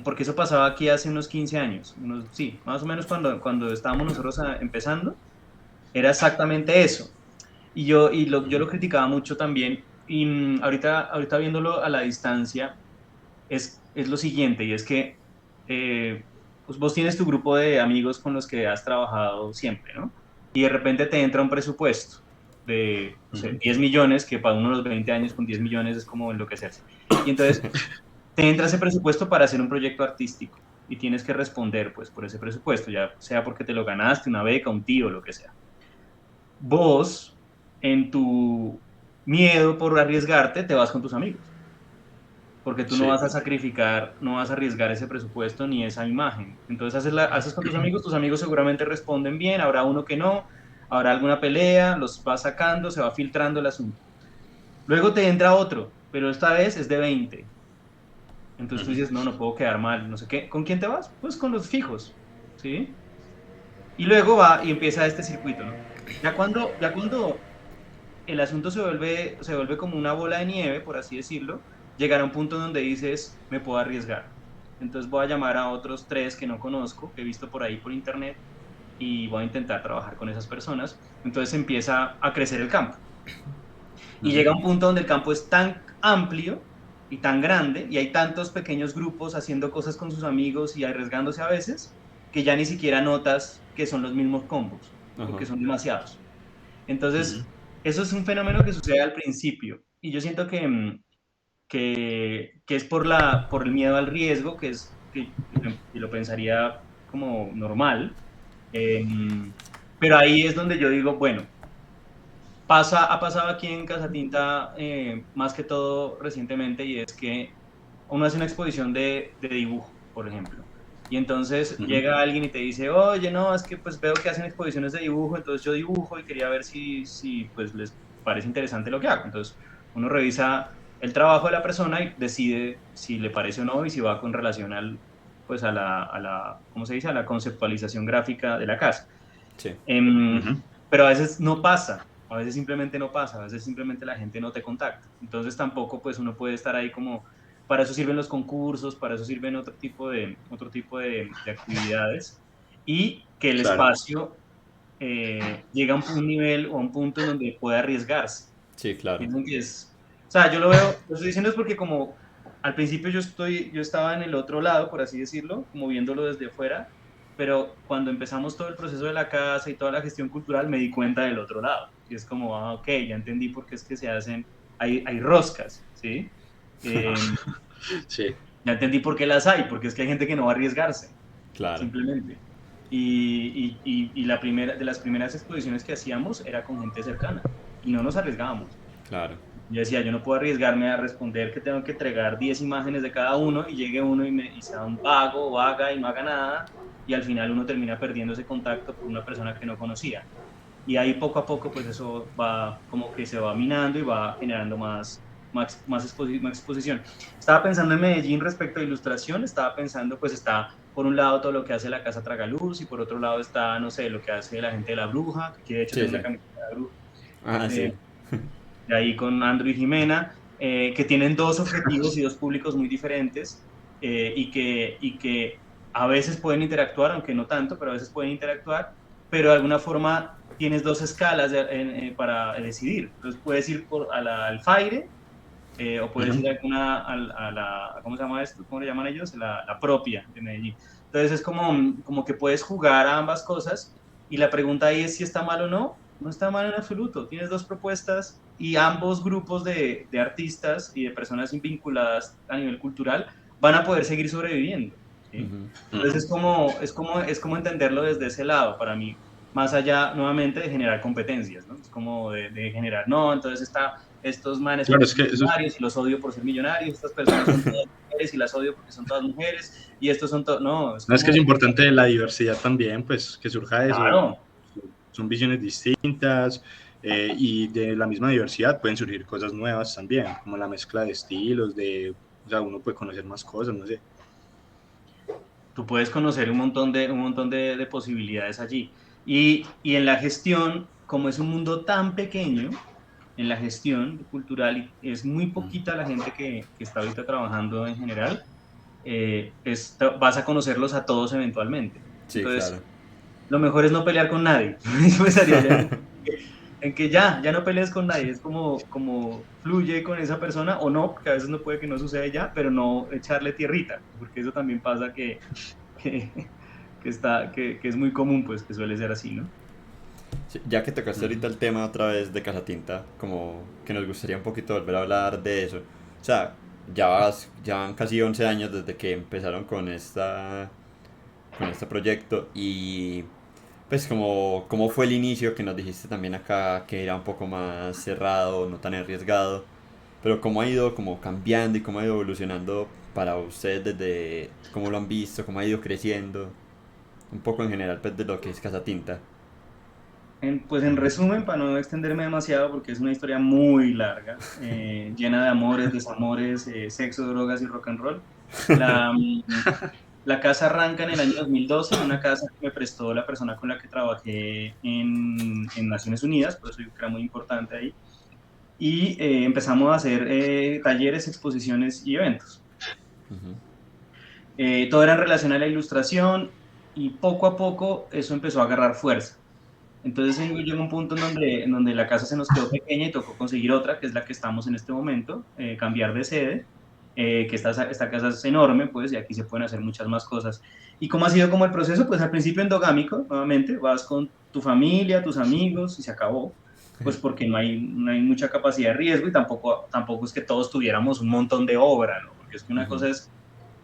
Porque eso pasaba aquí hace unos 15 años, sí, más o menos cuando estábamos nosotros empezando, era exactamente eso. Yo lo criticaba mucho también, y ahorita viéndolo a la distancia, es lo siguiente, y es que pues vos tienes tu grupo de amigos con los que has trabajado siempre, ¿no? Y de repente te entra un presupuesto de, no sé, Ujú. 10 millones, que para uno de los 20 años con 10 millones es como enloquecerse. Y entonces te entra ese presupuesto para hacer un proyecto artístico y tienes que responder pues por ese presupuesto, ya sea porque te lo ganaste, una beca, un tío, lo que sea. Vos, en tu miedo por arriesgarte, te vas con tus amigos, porque tú no Sí, vas a sacrificar, no vas a arriesgar ese presupuesto ni esa imagen. Entonces haces con tus amigos seguramente responden bien, habrá uno que no, habrá alguna pelea, los va sacando, se va filtrando el asunto. Luego te entra otro, pero esta vez es de 20. Entonces tú ujú, dices, no, no puedo quedar mal, no sé qué. ¿Con quién te vas? Pues con los fijos, ¿sí? Y luego va y empieza este circuito, ¿no? Ya cuando el asunto se vuelve como una bola de nieve, por así decirlo, llegará un punto donde dices, me puedo arriesgar. Entonces voy a llamar a otros tres que no conozco, que he visto por ahí por internet, y voy a intentar trabajar con esas personas. Entonces empieza a crecer el campo. Y ujú. llega un punto donde el campo es tan amplio y tan grande, y hay tantos pequeños grupos haciendo cosas con sus amigos y arriesgándose a veces, que ya ni siquiera notas que son los mismos combos, Ajá. porque son demasiados. Ujú. Entonces, eso es un fenómeno que sucede al principio. Y yo siento que es por el miedo al riesgo, que lo pensaría como normal. Pero ahí es donde yo digo, bueno, ha pasado aquí en Casa Tinta más que todo recientemente, y es que uno hace una exposición de dibujo, por ejemplo. Y entonces Ujú. llega alguien y te dice, oye, no, es que pues veo que hacen exposiciones de dibujo, entonces yo dibujo y quería ver si pues les parece interesante lo que hago. Entonces uno revisa el trabajo de la persona y decide si le parece o no y si va con relación pues ¿cómo se dice? A la conceptualización gráfica de la casa. Sí. Em, Ujú. pero a veces no pasa, a veces simplemente no pasa, a veces simplemente la gente no te contacta. Entonces tampoco pues uno puede estar ahí como, para eso sirven los concursos, para eso sirven otro tipo de actividades, y que el Claro. espacio llega a un nivel o a un punto en donde puede arriesgarse. Sí, claro. Piensan que es, o sea, yo lo veo, lo estoy diciendo es porque como al principio yo estaba en el otro lado, por así decirlo, como viéndolo desde fuera, pero cuando empezamos todo el proceso de la casa y toda la gestión cultural, me di cuenta del otro lado. Y es como, ok, ya entendí por qué es que se hacen, hay roscas, ¿sí? Eh, Sí. ya entendí por qué las hay, porque es que hay gente que no va a arriesgarse, Claro, simplemente. Y de las primeras exposiciones que hacíamos era con gente cercana y no nos arriesgábamos. claro, Yo decía, yo no puedo arriesgarme a responder que tengo que entregar 10 imágenes de cada uno y llegue uno y sea un vago o vaga y no haga nada y al final uno termina perdiendo ese contacto por una persona que no conocía. Y ahí poco a poco pues eso va como que se va minando y va generando más exposición. Estaba pensando en Medellín respecto a ilustración, estaba pensando pues está por un lado todo lo que hace la Casa Tragaluz y por otro lado está, no sé, lo que hace la gente de La Bruja, que de hecho sí, tengo una sí, camiseta de La Bruja. ah, Eh, sí, de ahí con Andrew y Jimena, que tienen dos objetivos y dos públicos muy diferentes y que a veces pueden interactuar, aunque no tanto, pero a veces pueden interactuar, pero de alguna forma tienes dos escalas para decidir. Entonces puedes ir al Faire o puedes Ujú. ir a la, ¿cómo se llama esto? ¿Cómo le llaman ellos? La propia de Medellín. Entonces es como que puedes jugar a ambas cosas y la pregunta ahí es si está mal o no. No está mal en absoluto. Tienes dos propuestas y ambos grupos de artistas y de personas vinculadas a nivel cultural van a poder seguir sobreviviendo. ¿Sí? ujú, Entonces es como entenderlo desde ese lado para mí, más allá nuevamente de generar competencias, ¿no? Es como de generar, no, entonces estos manes Claro, porque es son que eso es, millonarios y los odio por ser millonarios, estas personas son todas mujeres y las odio porque son todas mujeres y estos son todos, no, es no, es que es como, importante la diversidad también, pues que surja eso. claro, Son visiones distintas y de la misma diversidad pueden surgir cosas nuevas también, como la mezcla de estilos, o sea, uno puede conocer más cosas, no sé. tú puedes conocer un montón de posibilidades allí. Y en la gestión, como es un mundo tan pequeño, en la gestión cultural es muy poquita la gente que está ahorita trabajando en general, vas a conocerlos a todos eventualmente. sí, claro. Entonces, lo mejor es no pelear con nadie. Yo pensaría ya en que ya no pelees con nadie, es como fluye con esa persona o no, porque a veces no puede que no suceda ya, pero no echarle tierrita, porque eso también pasa que, que es muy común, pues que suele ser así, ¿no? Sí, ya que tocaste Ujú. ahorita el tema otra vez de Casatinta, como que nos gustaría un poquito volver a hablar de eso. O sea, ya van casi 11 años desde que empezaron con este proyecto y pues como fue el inicio que nos dijiste también acá que era un poco más cerrado, no tan arriesgado, pero cómo ha ido como cambiando y cómo ha ido evolucionando para ustedes desde cómo lo han visto, cómo ha ido creciendo, un poco en general pues de lo que es Casatinta. Pues en resumen, para no extenderme demasiado, porque es una historia muy larga, llena de amores, desamores, sexo, drogas y rock and roll, la, la casa arranca en el año 2012, en una casa que me prestó la persona con la que trabajé en Naciones Unidas, por eso yo creo que era muy importante ahí, y empezamos a hacer talleres, exposiciones y eventos. Ujú. Todo era en relación a la ilustración y poco a poco eso empezó a agarrar fuerza. Entonces llegó un punto en donde la casa se nos quedó pequeña y tocó conseguir otra, que es la que estamos en este momento, cambiar de sede, que esta casa es enorme, pues, y aquí se pueden hacer muchas más cosas. ¿Y cómo ha sido como el proceso? Pues al principio endogámico, nuevamente, vas con tu familia, tus amigos y se acabó, pues porque no hay mucha capacidad de riesgo y tampoco es que todos tuviéramos un montón de obra, ¿no? Porque es que una Ujú. cosa es,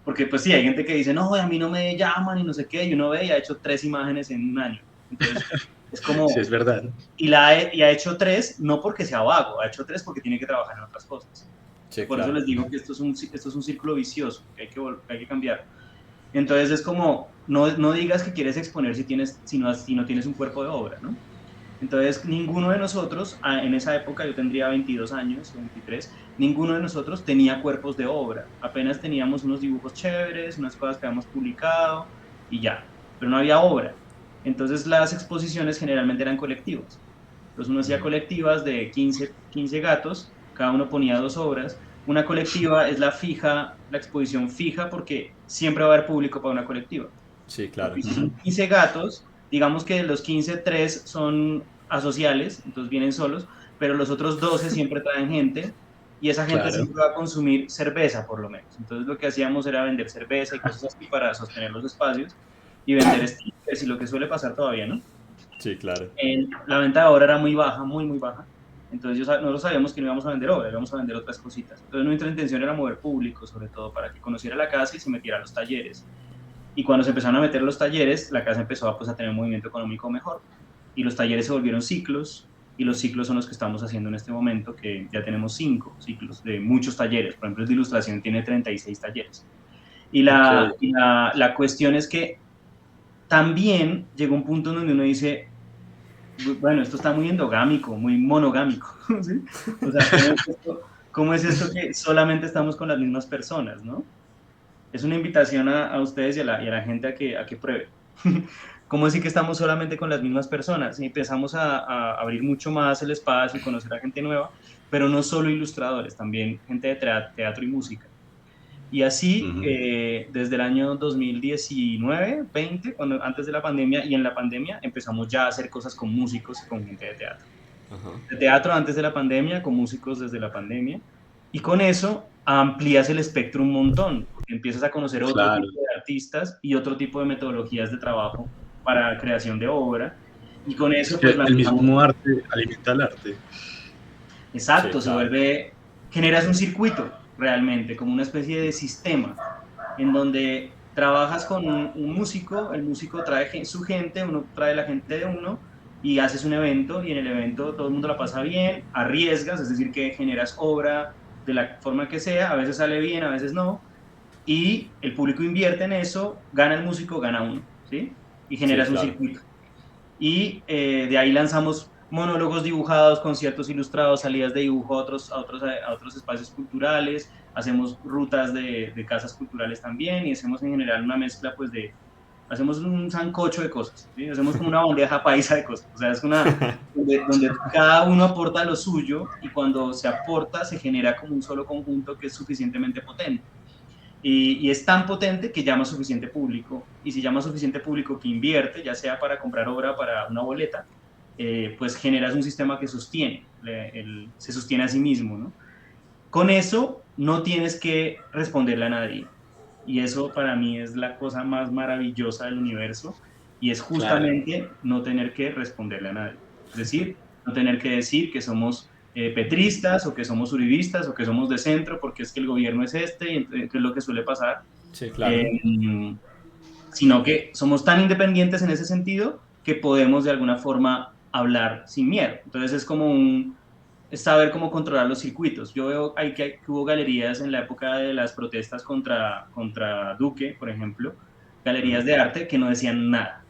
porque pues sí, hay gente que dice, no, a mí no me llaman y no sé qué, y uno ve y ha hecho 3 imágenes en un año. Entonces, es Sí, es como, verdad. y ha hecho 3, no porque sea vago, ha hecho 3 porque tiene que trabajar en otras cosas. Sí, Por eso claro. les digo que esto es un círculo vicioso, que hay que cambiar. Entonces es como, no digas que quieres exponer si no tienes un cuerpo de obra, ¿no? Entonces, ninguno de nosotros, en esa época yo tendría 22 años, 23, ninguno de nosotros tenía cuerpos de obra. Apenas teníamos unos dibujos chéveres, unas cosas que habíamos publicado y ya, pero no había obra. Entonces, las exposiciones generalmente eran colectivas. Entonces, uno hacía Ujú. colectivas de 15 gatos, cada uno ponía 2 obras. Una colectiva es la exposición fija, porque siempre va a haber público para una colectiva. Sí, claro. Porque si son 15 gatos, digamos que de los 15 3 son asociales, entonces vienen solos, pero los otros 12 siempre traen gente y esa gente Claro. siempre va a consumir cerveza por lo menos. Entonces lo que hacíamos era vender cerveza y cosas así para sostener los espacios y vender stickers y lo que suele pasar todavía, ¿no? Sí, claro. La venta de obra era muy baja, muy, muy baja. Entonces nosotros sabíamos que no íbamos a vender obra, íbamos a vender otras cositas. Entonces nuestra intención era mover público, sobre todo para que conociera la casa y se metiera a los talleres. Y cuando se empezaron a meter los talleres, la casa empezó a, pues, a tener un movimiento económico mejor. Y los talleres se volvieron ciclos, y los ciclos son los que estamos haciendo en este momento, que ya tenemos 5 ciclos de muchos talleres. Por ejemplo, el de ilustración tiene 36 talleres. Y Ok. la cuestión es que también llegó un punto en donde uno dice, bueno, esto está muy endogámico, muy monogámico, ¿sí? O sea, ¿cómo es esto que solamente estamos con las mismas personas, no? Es una invitación a ustedes y a la gente a que prueben. ¿Cómo así que estamos solamente con las mismas personas? Y empezamos a abrir mucho más el espacio y conocer a gente nueva, pero no solo ilustradores, también gente de teatro y música. Y así, Ujú. desde el año 2019, 20, cuando, antes de la pandemia y en la pandemia, empezamos ya a hacer cosas con músicos y con gente de teatro. Ajá. De teatro antes de la pandemia, con músicos desde la pandemia. Y con eso amplías el espectro un montón, porque empiezas a conocer otro Claro. tipo de artistas y otro tipo de metodologías de trabajo para creación de obra. Y con Es eso, que pues el lanzamos. mismo arte alimenta el arte. Exacto, Sí, se claro. vuelve, generas un circuito realmente, como una especie de sistema en donde trabajas con un músico, el músico trae su gente, uno trae la gente de uno y haces un evento y en el evento todo el mundo la pasa bien, arriesgas, es decir, que generas obra de la forma que sea, a veces sale bien, a veces no, y el público invierte en eso, gana el músico, gana uno, ¿sí? Y Sí, generas un claro. circuito. Y de ahí lanzamos monólogos dibujados, conciertos ilustrados, salidas de dibujo a otros espacios culturales, hacemos rutas de casas culturales también y hacemos en general una mezcla pues hacemos un sancocho de cosas, ¿sí? Hacemos como una bandeja paisa de cosas, o sea, es donde cada uno aporta lo suyo y cuando se aporta se genera como un solo conjunto que es suficientemente potente. Y es tan potente que llama suficiente público, y si llama suficiente público que invierte, ya sea para comprar obra o para una boleta, pues generas un sistema que sostiene, se sostiene a sí mismo, ¿no? Con eso no tienes que responderle a nadie, y eso para mí es la cosa más maravillosa del universo, y es Claro. justamente no tener que responderle a nadie. Es decir, no tener que decir que somos petristas o que somos uribistas o que somos de centro porque es que el gobierno es este, y que es lo que suele pasar, Sí, eh, claro. sino que somos tan independientes en ese sentido que podemos de alguna forma hablar sin miedo. Entonces es saber cómo controlar los circuitos. Yo veo que hubo galerías en la época de las protestas contra Duque, por ejemplo, galerías Ujú. de arte que no decían nada.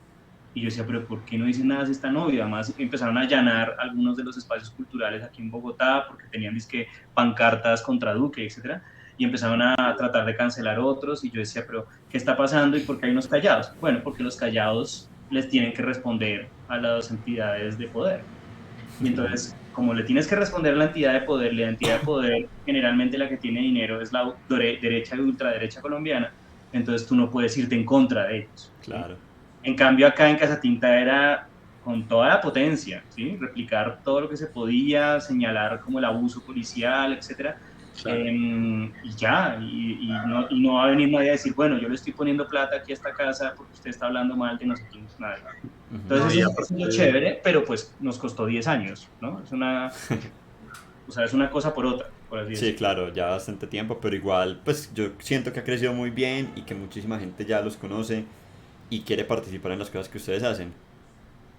Y yo decía, pero ¿por qué no dicen nada si está novio? Además, empezaron a allanar algunos de los espacios culturales aquí en Bogotá porque tenían disque pancartas contra Duque, etcétera, y empezaron a tratar de cancelar otros. Y yo decía, pero ¿qué está pasando y por qué hay unos callados? Bueno, porque los callados les tienen que responder a las entidades de poder. Y entonces, como le tienes que responder a la entidad de poder, la entidad de poder, generalmente la que tiene dinero es la derecha y ultraderecha colombiana, entonces tú no puedes irte en contra de ellos, ¿sí? Claro. En cambio, acá en Casa Tinta era con toda la potencia, ¿sí? Replicar todo lo que se podía, señalar como el abuso policial, etcétera. Claro. Y ya, y no va a venir nadie a decir, bueno, yo le estoy poniendo plata aquí a esta casa porque usted está hablando mal de no sé quién, nadie. Ujú. Entonces No, y eso es lo aparte, chévere, pero pues nos costó 10 años, ¿no? O sea, es una cosa por otra, por así Sí, decirlo. claro, ya bastante tiempo, pero igual, pues yo siento que ha crecido muy bien y que muchísima gente ya los conoce y quiere participar en las cosas que ustedes hacen.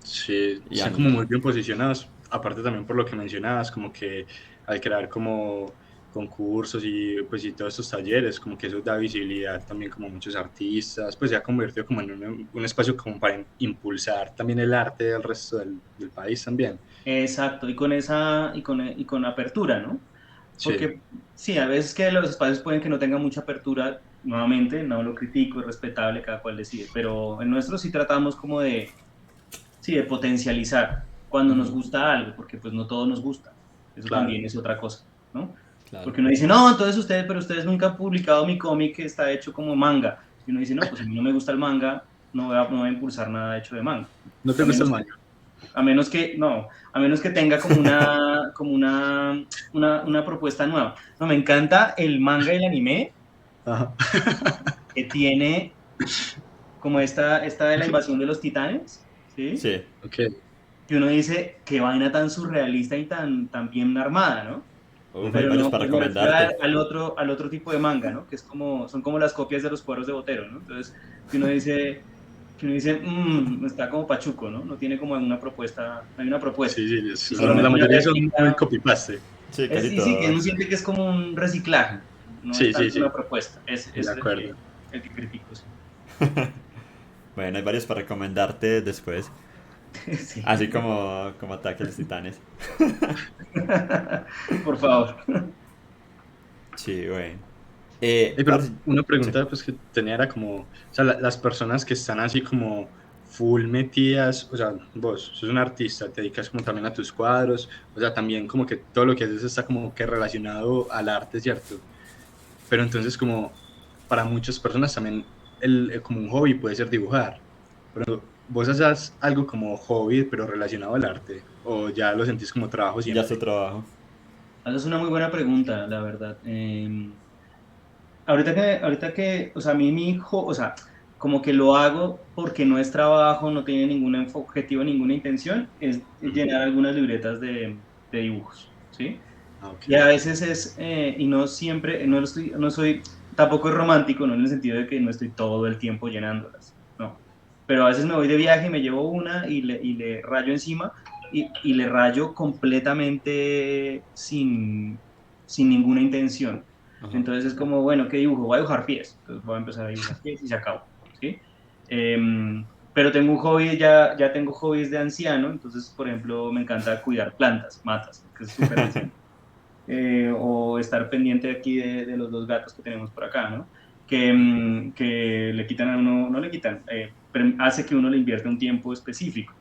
sí, Y están han, como muy bien posicionados. Aparte también por lo que mencionabas, como que al crear como concursos y pues y todos estos talleres, como que eso da visibilidad también como a muchos artistas, pues se ha convertido como en un espacio como para impulsar también el arte del resto del país también. Exacto, y con apertura, ¿no? Sí, Porque sí, a veces que los espacios pueden que no tengan mucha apertura, nuevamente, no lo critico, es respetable, cada cual decide, pero en nuestro sí tratamos como sí, de potencializar cuando nos ujú, gusta algo, porque pues no todo nos gusta, eso claro, también es otra cosa, ¿no? claro. Porque uno dice, no, entonces pero ustedes nunca han publicado mi cómic que está hecho como manga, y uno dice, no, pues a mí no me gusta el manga, no voy a impulsar nada hecho de manga. ¿no te También gusta el nos manga? A menos que, no, a menos que tenga como una propuesta nueva. No, me encanta el manga y el anime Ajá. que tiene como esta de la invasión de los titanes, ¿sí? Sí. Ok. Que uno dice, qué vaina tan surrealista y tan bien armada, ¿no? Uf, hay Pero varios no, para pues me refiero recomendarte. al otro tipo de manga, ¿no? Que es como, son como las copias de los cuadros de Botero, ¿no? Entonces, que uno dice, está como pachuco, ¿no? No tiene como una propuesta, no hay una propuesta. Sí, sí, Y la solamente una mayoría son muy réplica, copy-paste. Sí, casi y sí, que uno todos. siente que es como un reciclaje, no es Sí, sí, tanto una sí, propuesta, ese de es acuerdo. el que critico, sí. Bueno, hay varios para recomendarte después. Sí. Así como Ataque a los Titanes. Por favor. Sí, bueno. Pero Parce, una sí. pregunta pues, que tenía era como, o sea, las personas que están así como full metidas, o sea, vos sos un artista, te dedicas como también a tus cuadros, o sea, también como que todo lo que haces está como que relacionado al arte, ¿cierto? Pero entonces como para muchas personas también como un hobby puede ser dibujar. ¿Vos haces algo como hobby pero relacionado al arte? ¿O ya lo sentís como trabajo Ya es tu siempre? trabajo. Esa es una muy buena pregunta, la verdad. Ahorita que, o sea, a mí mi hijo, o sea, como que lo hago porque no es trabajo, no tiene ningún objetivo, ninguna intención, es Ujú. llenar algunas libretas de dibujos, ¿sí? Ah, ok. Y a veces y no siempre, no soy, tampoco es romántico, no en el sentido de que no estoy todo el tiempo llenándolas, no. Pero a veces me voy de viaje y me llevo una y le rayo encima y le rayo completamente sin ninguna intención. Ajá. Entonces es como, bueno, ¿qué dibujo? Voy a dibujar pies. Entonces voy a empezar a dibujar pies y se acabó, ¿sí? Pero tengo un hobby, ya tengo hobbies de anciano, entonces, por ejemplo, me encanta cuidar plantas, matas, que es súper anciano. O estar pendiente aquí de los dos gatos que tenemos por acá, ¿no? Que le quitan a uno, no le quitan, pero hace que uno le invierta un tiempo específico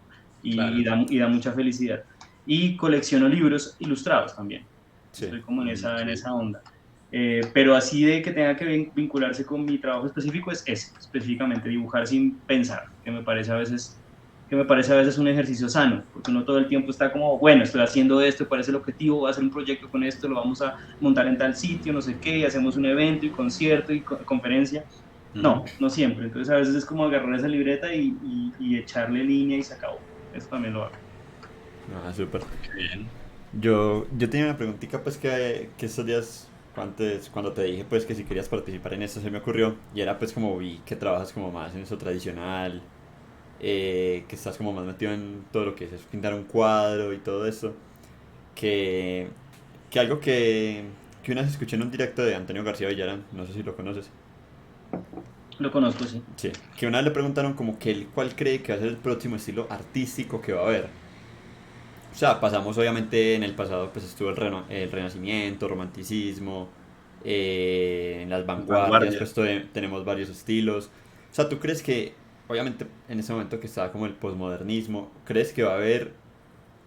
y Claro. da mucha felicidad. Y colecciono libros ilustrados también. Sí. Estoy como en esa, Ok. en esa onda. Pero así de que tenga que vincularse con mi trabajo específico es ese, específicamente dibujar sin pensar, que me parece a veces un ejercicio sano, porque uno todo el tiempo está como, bueno, estoy haciendo esto, ¿cuál es el objetivo? Voy a hacer un proyecto con esto, lo vamos a montar en tal sitio, no sé qué, y hacemos un evento y concierto y conferencia. Ujú. No, no siempre. Entonces a veces es como agarrar esa libreta y echarle línea y se acabó. Eso también lo hago. Ah, súper. Qué bien. Yo tenía una preguntita, pues, que estos días, antes, cuando te dije, pues, que si querías participar en esto, se me ocurrió. Y era, pues, como vi que trabajas como más en eso tradicional, que estás como más metido en todo lo que es pintar un cuadro y todo eso. Que, que algo que una vez escuché en un directo de Antonio García Villarán, no sé si lo conoces. Lo conozco, sí. Sí, que una vez le preguntaron como que él cuál cree que va a ser el próximo estilo artístico que va a haber. O sea, pasamos obviamente en el pasado, pues estuvo el Renacimiento, Romanticismo, en las vanguardias, Vanguardia. pues tenemos varios estilos. O sea, ¿tú crees que, obviamente en ese momento que estaba como el posmodernismo, crees que va a haber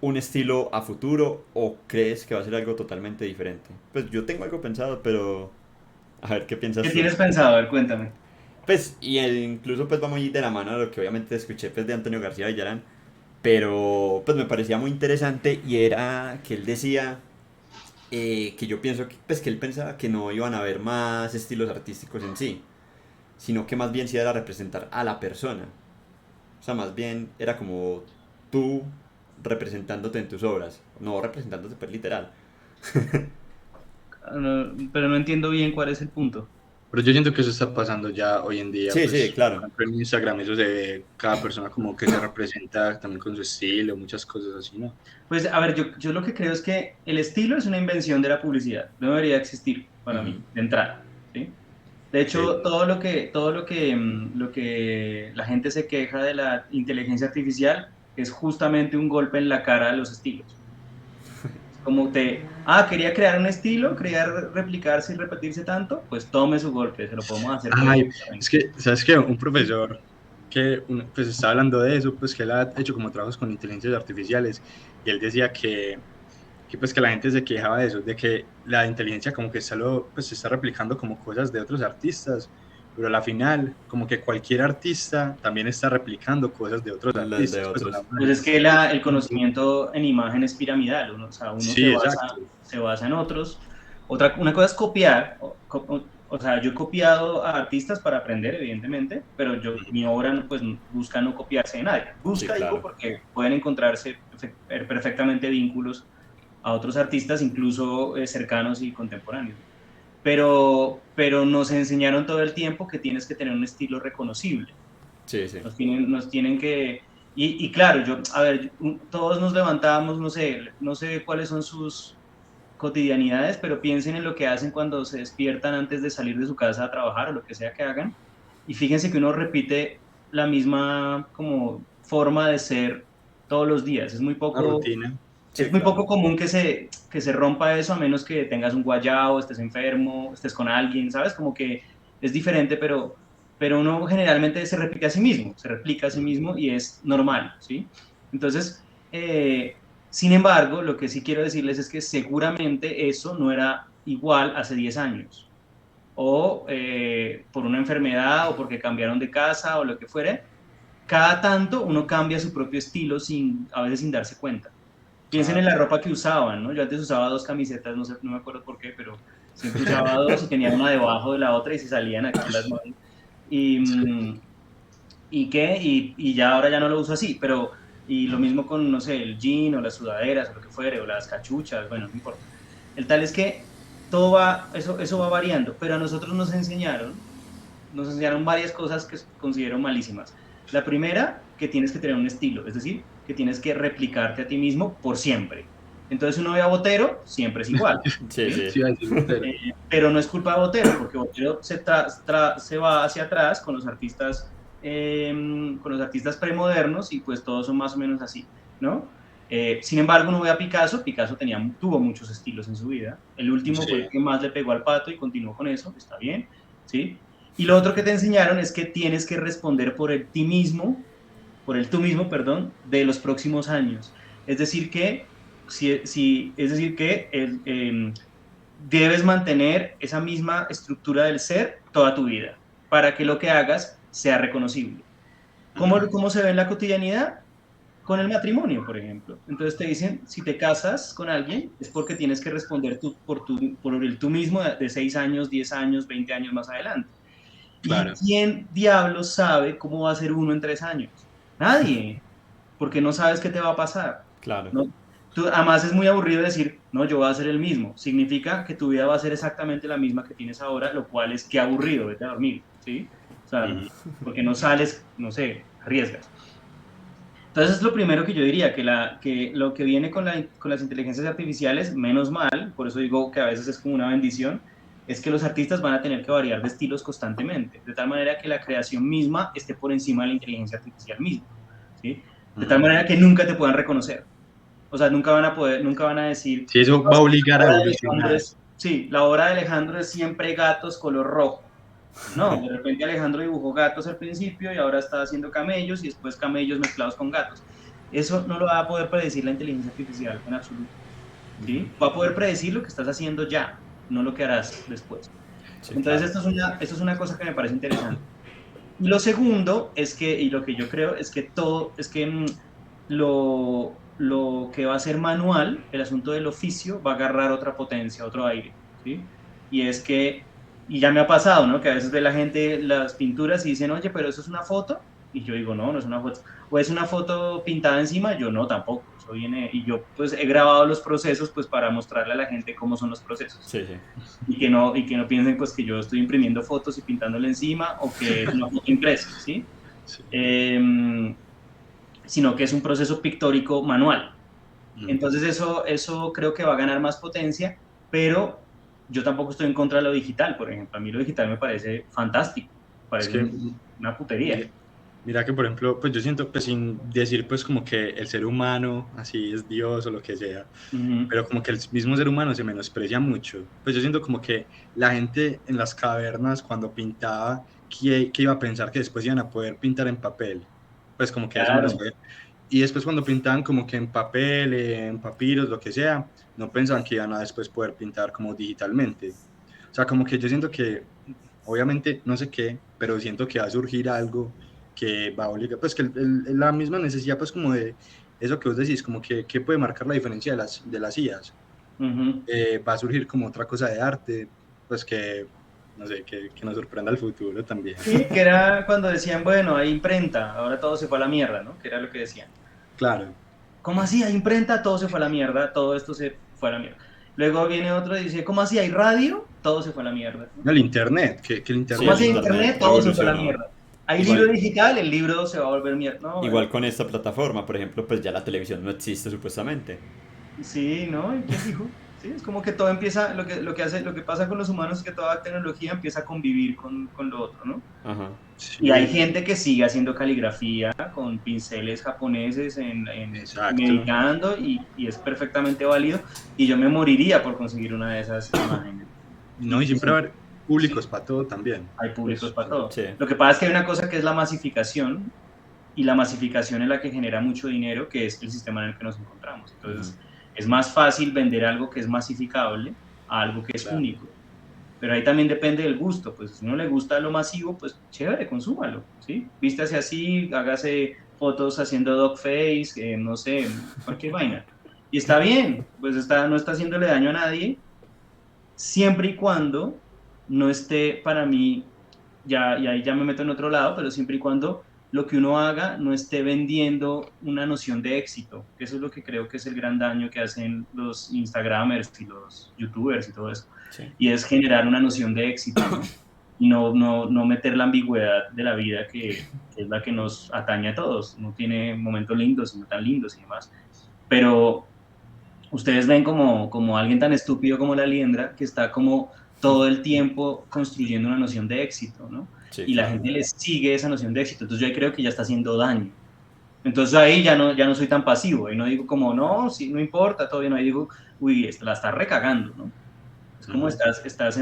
un estilo a futuro o crees que va a ser algo totalmente diferente? Pues yo tengo algo pensado, pero a ver qué ¿Qué piensas tú. tienes pensado? A ver, cuéntame. Pues, incluso pues va muy de la mano de lo que obviamente escuché pues de Antonio García Villarán, pero pues me parecía muy interesante y era que él decía que yo pienso que, pues que él pensaba que no iban a haber más estilos artísticos en sí, sino que más bien se iba a representar a la persona. O sea, más bien era como tú representándote en tus obras, no representándote pues literal. Pero no entiendo bien cuál es el punto. Pero yo siento que eso está pasando ya hoy en día, Sí, sí, pues, por claro. ejemplo, en Instagram eso se ve cada persona como que se representa también con su estilo, muchas cosas así, ¿no? Pues, a ver, yo lo que creo es que el estilo es una invención de la publicidad. No debería existir para Ujú. mí, de entrada, ¿sí? De hecho, Ok. todo lo que la gente se queja de la inteligencia artificial es justamente un golpe en la cara de los estilos. Como quería crear un estilo, quería replicarse y repetirse tanto, pues tome su golpe, se lo podemos hacer Ay, es perfectamente. que, ¿sabes qué? Un profesor pues estaba hablando de eso, pues que él ha hecho como trabajos con inteligencias artificiales y él decía pues que la gente se quejaba de eso, de que la inteligencia como que pues se está replicando como cosas de otros artistas, pero a la final, como que cualquier artista también está replicando cosas de otros Las de artistas, pues, otros. Pues es que el conocimiento en imagen es piramidal, o sea, uno Sí, exacto. se basa en otros. Una cosa es copiar, o sea, yo he copiado a artistas para aprender, evidentemente, pero mi obra pues busca no copiarse de nadie. Sí, Busca, digo, claro. porque pueden encontrarse perfectamente vínculos a otros artistas, incluso cercanos y contemporáneos. Pero nos enseñaron todo el tiempo que tienes que tener un estilo reconocible. Sí, sí. Nos tienen que... Y claro, a ver, todos nos levantamos, no sé cuáles son sus cotidianidades, pero piensen en lo que hacen cuando se despiertan antes de salir de su casa a trabajar o lo que sea que hagan. Y fíjense que uno repite la misma como forma de ser todos los días. Una rutina. Sí, Es muy claro. poco común que se rompa eso, a menos que tengas un guayao, estés enfermo, estés con alguien, ¿sabes? Como que es diferente, pero uno generalmente se repite a sí mismo, se replica a sí mismo y es normal, ¿sí? Entonces, sin embargo, lo que sí quiero decirles es que seguramente eso no era igual hace 10 años, o por una enfermedad, o porque cambiaron de casa, o lo que fuere. Cada tanto uno cambia su propio estilo a veces sin darse cuenta. Piensen en Claro. la ropa que usaban, ¿no? Yo antes usaba dos camisetas, no sé, no me acuerdo por qué, pero siempre usaba dos y tenía una debajo de la otra y se salían aquí las manos. Y, y ya ahora ya no lo uso así, pero y lo mismo con, no sé, el jean o las sudaderas o lo que fuere, o las cachuchas, bueno, no importa. El tal es que eso va variando, pero a nosotros nos enseñaron varias cosas que considero malísimas. La primera, que tienes que tener un estilo, es decir, que tienes que replicarte a ti mismo por siempre. Entonces uno ve a Botero, siempre es igual. Sí, ¿sí? sí. Sí, iba a decir Botero. Pero no es culpa de Botero, porque Botero se va hacia atrás con los artistas premodernos y pues todos son más o menos así, ¿no? Sin embargo, uno ve a Picasso, tuvo muchos estilos en su vida. El último fue el Sí. que más le pegó al pato y continuó con eso, está bien, ¿sí? Y lo otro que te enseñaron es que tienes que responder por el tú mismo, perdón, de los próximos años. Es decir que, debes mantener esa misma estructura del ser toda tu vida para que lo que hagas sea reconocible. ¿Cómo se ve en la cotidianidad? Con el matrimonio, por ejemplo. Entonces te dicen, si te casas con alguien, es porque tienes que responder por el tú mismo de 6 años, 10 años, 20 años más adelante. ¿Y Claro. quién diablos sabe cómo va a ser uno en 3 años? Nadie, porque no sabes qué te va a pasar. Claro. ¿No? Además es muy aburrido decir, no, yo voy a ser el mismo. Significa que tu vida va a ser exactamente la misma que tienes ahora, lo cual es que aburrido, vete a dormir, ¿sí? O sea, porque no sales, no sé, arriesgas. Entonces es lo primero que yo diría, que lo que viene con las inteligencias artificiales, menos mal, por eso digo que a veces es como una bendición, es que los artistas van a tener que variar de estilos constantemente, de tal manera que la creación misma esté por encima de la inteligencia artificial misma, ¿sí? De tal manera que nunca te puedan reconocer. O sea, nunca van a decir, Sí, eso no, va a es que obligar a evolucionar. sí, la obra de Alejandro es siempre gatos color rojo. No, de repente Alejandro dibujó gatos al principio y ahora está haciendo camellos y después camellos mezclados con gatos. Eso no lo va a poder predecir la inteligencia artificial en absoluto. ¿Sí? Va a poder predecir lo que estás haciendo ya, no lo que harás después. Sí, Entonces, claro. esto es una cosa que me parece interesante. Y lo segundo es que, y lo que yo creo es que lo que va a ser manual, el asunto del oficio, va a agarrar otra potencia, otro aire, ¿sí? Y es que, y ya me ha pasado, ¿no? Que a veces ve la gente las pinturas y dicen, oye, pero eso es una foto, y yo digo, no, no es una foto, o es una foto pintada encima, yo no, tampoco, eso viene, y yo pues he grabado los procesos pues para mostrarle a la gente cómo son los procesos, Sí, sí. y que no piensen pues que yo estoy imprimiendo fotos y pintándole encima o que es una foto impresa, ¿sí? Sí. Sino que es un proceso pictórico manual. Entonces eso creo que va a ganar más potencia, pero yo tampoco estoy en contra de lo digital, por ejemplo. A mí lo digital me parece fantástico, Es parece que, una putería. mira que, por ejemplo, pues yo siento, pues sin decir, pues como que el ser humano, así es Dios o lo que sea, pero como que el mismo ser humano se menosprecia mucho. Pues yo siento como que la gente en las cavernas cuando pintaba, que iba a pensar que después iban a poder pintar en papel. Pues como que eso me Claro. refiero. Y después cuando pintaban como que en papel, en papiros, lo que sea, no pensaban que iban a después poder pintar como digitalmente. O sea, como que yo siento que, obviamente, no sé qué, pero siento que va a surgir algo que va a obligar, pues que la misma necesidad, pues como de eso que vos decís, como que puede marcar la diferencia de las IAs. Ujú. Va a surgir como otra cosa de arte, pues que, no sé, que nos sorprenda el futuro también. Sí, que era cuando decían, bueno, hay imprenta, ahora todo se fue a la mierda, ¿no? Que era lo que decían. Claro. ¿Cómo así? Hay imprenta, todo se fue a la mierda, todo esto se fue a la mierda. Luego viene otro y dice, ¿cómo así? Hay radio, todo se fue a la mierda, ¿no? No, el internet, que el Sí, ¿Cómo internet el así? está... Internet, internet todo se fue a la revolucionó. mierda. Hay libro Igual, digital, el libro se va a volver mierda. No, igual con esta plataforma, por ejemplo, pues ya la televisión no existe supuestamente. sí, ¿no? ¿Y quién dijo? Sí, es como que todo empieza, lo que pasa con los humanos es que toda tecnología empieza a convivir con lo otro, ¿no? Ajá. Y hay Sí, gente que sigue haciendo caligrafía con pinceles japoneses exacto. meditando y es perfectamente válido. Y yo me moriría por conseguir una de esas imágenes. No, y Y siempre va a haber públicos sí, para todo también. hay públicos Pues, para todo. Sí. Lo que pasa es que hay una cosa que es la masificación y la masificación es la que genera mucho dinero, que es el sistema en el que nos encontramos. Ujú. Entonces, es más fácil vender algo que es masificable a algo que es claro. único. Pero ahí también depende del gusto, pues si no le gusta lo masivo, pues chévere, consúmalo, ¿sí? Vístase así, hágase fotos haciendo dogface, no sé, cualquier vaina. Y está bien, pues no está haciéndole daño a nadie, siempre y cuando no esté para mí, y ahí ya me meto en otro lado, pero siempre y cuando lo que uno haga no esté vendiendo una noción de éxito. Eso es lo que creo que es el gran daño que hacen los Instagramers y los YouTubers y todo eso. Sí. Y es generar una noción de éxito, ¿no? Y no meter la ambigüedad de la vida que es la que nos atañe a todos. No tiene momentos lindos y no tan lindos y demás. Pero ustedes ven como alguien tan estúpido como la liendra, que está como todo el tiempo construyendo una noción de éxito, ¿no? Sí, Y la claro. gente le sigue esa noción de éxito. Entonces yo ahí creo que ya está haciendo daño. Entonces ahí ya no soy tan pasivo. Y no digo como, no, sí, no importa, todo bien. Ahí digo, uy, la está recagando, ¿no? Es como Ujú. estás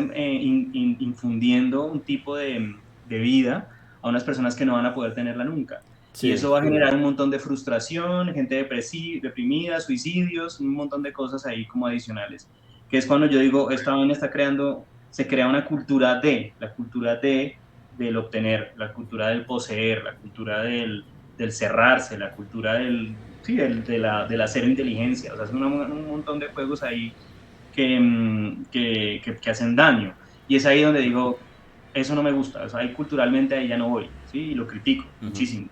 infundiendo un tipo de vida a unas personas que no van a poder tenerla nunca. Y Sí. eso va a generar un montón de frustración, gente deprimida, suicidios, un montón de cosas ahí como adicionales. Que es cuando yo digo, esta vaina está creando, se crea una cultura la cultura del obtener, la cultura del poseer, la cultura del cerrarse, la cultura sí, de la cero inteligencia. O sea, es un montón de juegos ahí que hacen daño. Y es ahí donde digo, eso no me gusta, o sea, ahí culturalmente ahí ya no voy, ¿sí? Y lo critico Ujú. muchísimo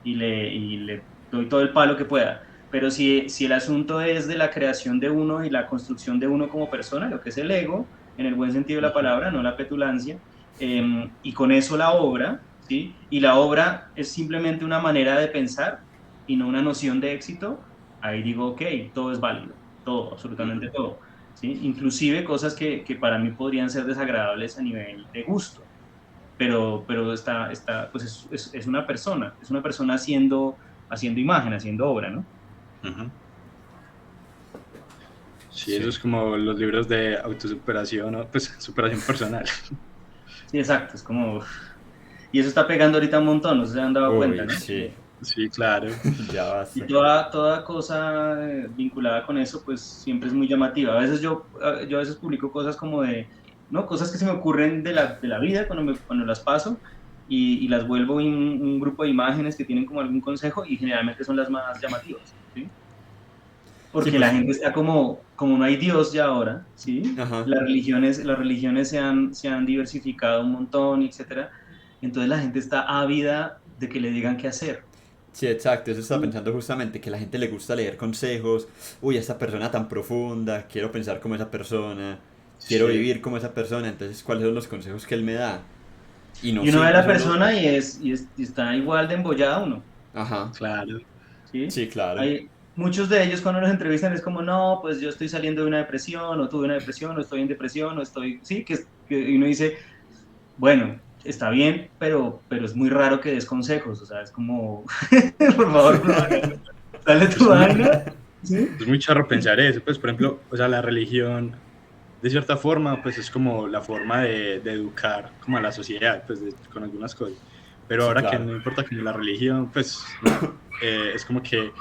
y le doy todo el palo que pueda. Pero si el asunto es de la creación de uno y la construcción de uno como persona, lo que es el ego, en el buen sentido de la Ujú. palabra, no la petulancia, y con eso la obra, ¿sí? Y la obra es simplemente una manera de pensar y no una noción de éxito, ahí digo, ok, todo es válido, todo, absolutamente Ujú. todo. ¿Sí? Inclusive cosas que para mí podrían ser desagradables a nivel de gusto, pero pues es una persona haciendo imagen, haciendo obra, ¿no? Ujú. Sí, eso Sí. es como los libros de autosuperación, o pues superación personal. Sí, exacto, es como... Y eso está pegando ahorita un montón, no sé si se han dado cuenta, Uy, ¿no? sí. Sí, claro. Ya Y basta. toda cosa vinculada con eso, pues siempre es muy llamativa. Yo a veces publico cosas como ¿no? Cosas que se me ocurren de la vida cuando las paso y las vuelvo un grupo de imágenes que tienen como algún consejo y generalmente son las más llamativas, ¿sí? Sí, Porque la pues. gente está como no hay Dios ya ahora, ¿sí? Ajá. Las religiones se han diversificado un montón, etcétera. Entonces la gente está ávida de que le digan qué hacer. Sí, exacto, eso estaba ¿Sí? pensando justamente, que a la gente le gusta leer consejos, uy, esa persona tan profunda, quiero pensar como esa persona, quiero Sí, vivir como esa persona, entonces, ¿cuáles son los consejos que él me da? Y no Y uno ve a siempre la son los... persona y está igual de embollada uno, Ajá, claro. ¿sí? sí, claro. Hay, muchos de ellos cuando los entrevistan es como, no, pues yo estoy saliendo de una depresión, o tuve una depresión, o estoy en depresión, o estoy, sí, y uno dice, bueno, está bien, pero es muy raro que des consejos, o sea, es como, por favor, no, dale tu Es muy, vaina, ¿sí? es muy charro pensar eso. Pues, por ejemplo, o sea, la religión, de cierta forma, pues es como la forma de educar como a la sociedad, pues con algunas cosas. Pero Sí, ahora que claro. no importa como la religión, pues es como que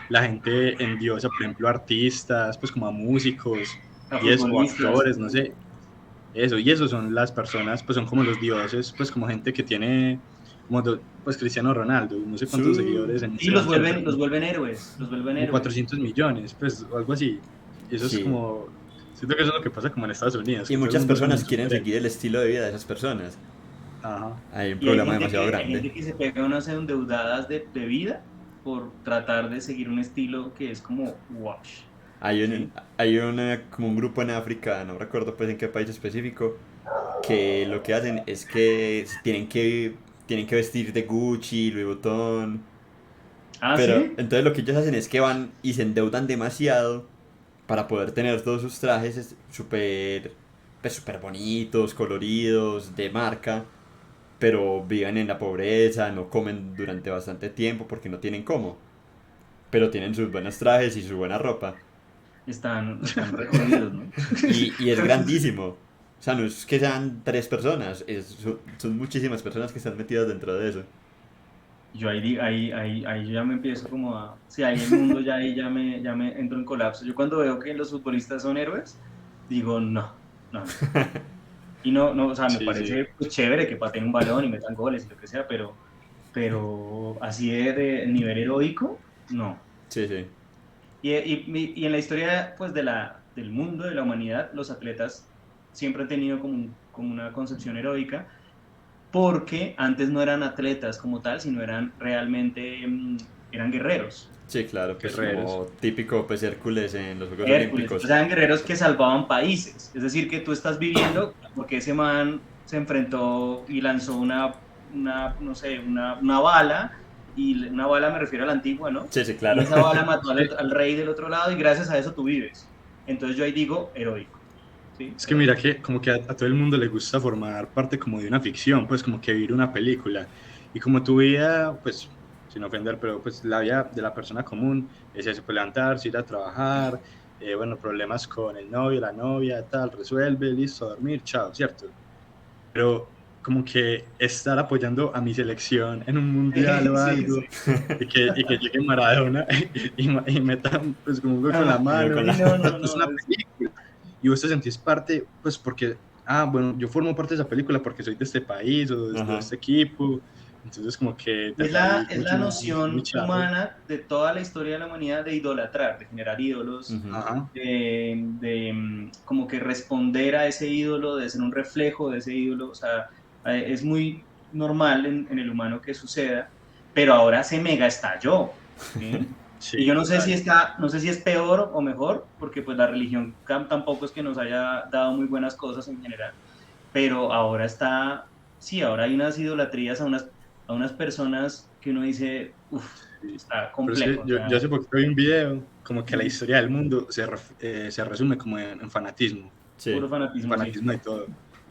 la gente endiosa, por ejemplo, a artistas, pues como a músicos A y eso, o futbolistas, actores, no sé. Eso, y esos son las personas, pues son como los dioses, pues como gente que tiene, como pues Cristiano Ronaldo, no sé cuántos Su... seguidores en Y los Instagram, pero vuelven, los vuelven héroes, los vuelven como héroes. 400 millones, pues o algo así. Y eso es Sí. como, siento que eso es lo que pasa como en Estados Unidos, Y que todo el muchas mundo es como personas un quieren seguir superhéroe. el estilo de vida de esas personas. Ajá. Hay un Y hay problema gente demasiado que, hay grande. gente que se pega unas endeudadas de vida por tratar de seguir un estilo que es como wash, Hay ¿sí? un, como un grupo en África, no recuerdo pues en qué país específico, que lo que hacen es que tienen que vestir de Gucci, Louis Vuitton, Ah, pero ¿sí? entonces lo que ellos hacen es que van y se endeudan demasiado para poder tener todos sus trajes súper pues, súper bonitos, coloridos, de marca, pero viven en la pobreza, no comen durante bastante tiempo porque no tienen cómo, pero tienen sus buenos trajes y su buena ropa. Están re jodidos, ¿no? Y es grandísimo. O sea, no es que sean tres personas, son muchísimas personas que están metidas dentro de eso. Yo ahí yo ya me empiezo como a... Sí, ahí el mundo ya ahí ya me entro en colapso. Yo cuando veo que los futbolistas son héroes, digo, no, no, no. Y no, o sea, me Sí, sí. parece pues, chévere que pateen un balón y metan goles y lo que sea, pero así de nivel heroico, no. Sí, sí. Y en la historia pues, del mundo, de la humanidad, los atletas siempre han tenido como una concepción heroica, porque antes no eran atletas como tal, sino eran realmente, eran guerreros. Sí, claro, pues Guerreros. como típico pues Hércules en los Juegos Hércules, o Olímpicos. sea, eran guerreros que salvaban países. Es decir, que tú estás viviendo porque ese man se enfrentó y lanzó no sé, una bala, y una bala me refiero a la antigua, ¿no? Sí, sí, Y claro. esa bala mató Sí. al rey del otro lado y gracias a eso tú vives. Entonces yo ahí digo heroico, ¿sí? Es que mira Heroico. que como que a todo el mundo le gusta formar parte como de una ficción, pues como que vivir una película. Y como tu vida, pues sin ofender, pero pues la vida de la persona común es eso, pues levantarse, ir a trabajar, bueno, problemas con el novio, la novia, tal, resuelve, listo, a dormir, chao, ¿cierto? Pero como que estar apoyando a mi selección en un mundial o Sí, algo, sí. y que llegue Maradona y metan pues como un gol con la Ah, Uno mano, con sí, no, no, es no. una película. Y vos te sentís parte, pues porque, bueno, yo formo parte de esa película porque soy de este país o de Ajá. este equipo, entonces como que Y te es la, atrae es la mucho, muy noción charro. humana de toda la historia de la humanidad de idolatrar, de generar ídolos, Ujú. Ajá, como que responder a ese ídolo, de ser un reflejo de ese ídolo. O sea, es muy normal en el humano que suceda, pero ahora se mega estalló, ¿sí? sí, Y yo total. no sé si es peor o mejor, porque pues la religión tampoco es que nos haya dado muy buenas cosas en general, pero ahora sí, ahora hay unas idolatrías a unas personas que uno dice, uff, Sí. está Pero es complejo, que o yo sea, hace poco vi un video como que la ujú, historia del mundo se resume como en fanatismo. Sí. puro fanatismo, sí. Fanatismo de todo.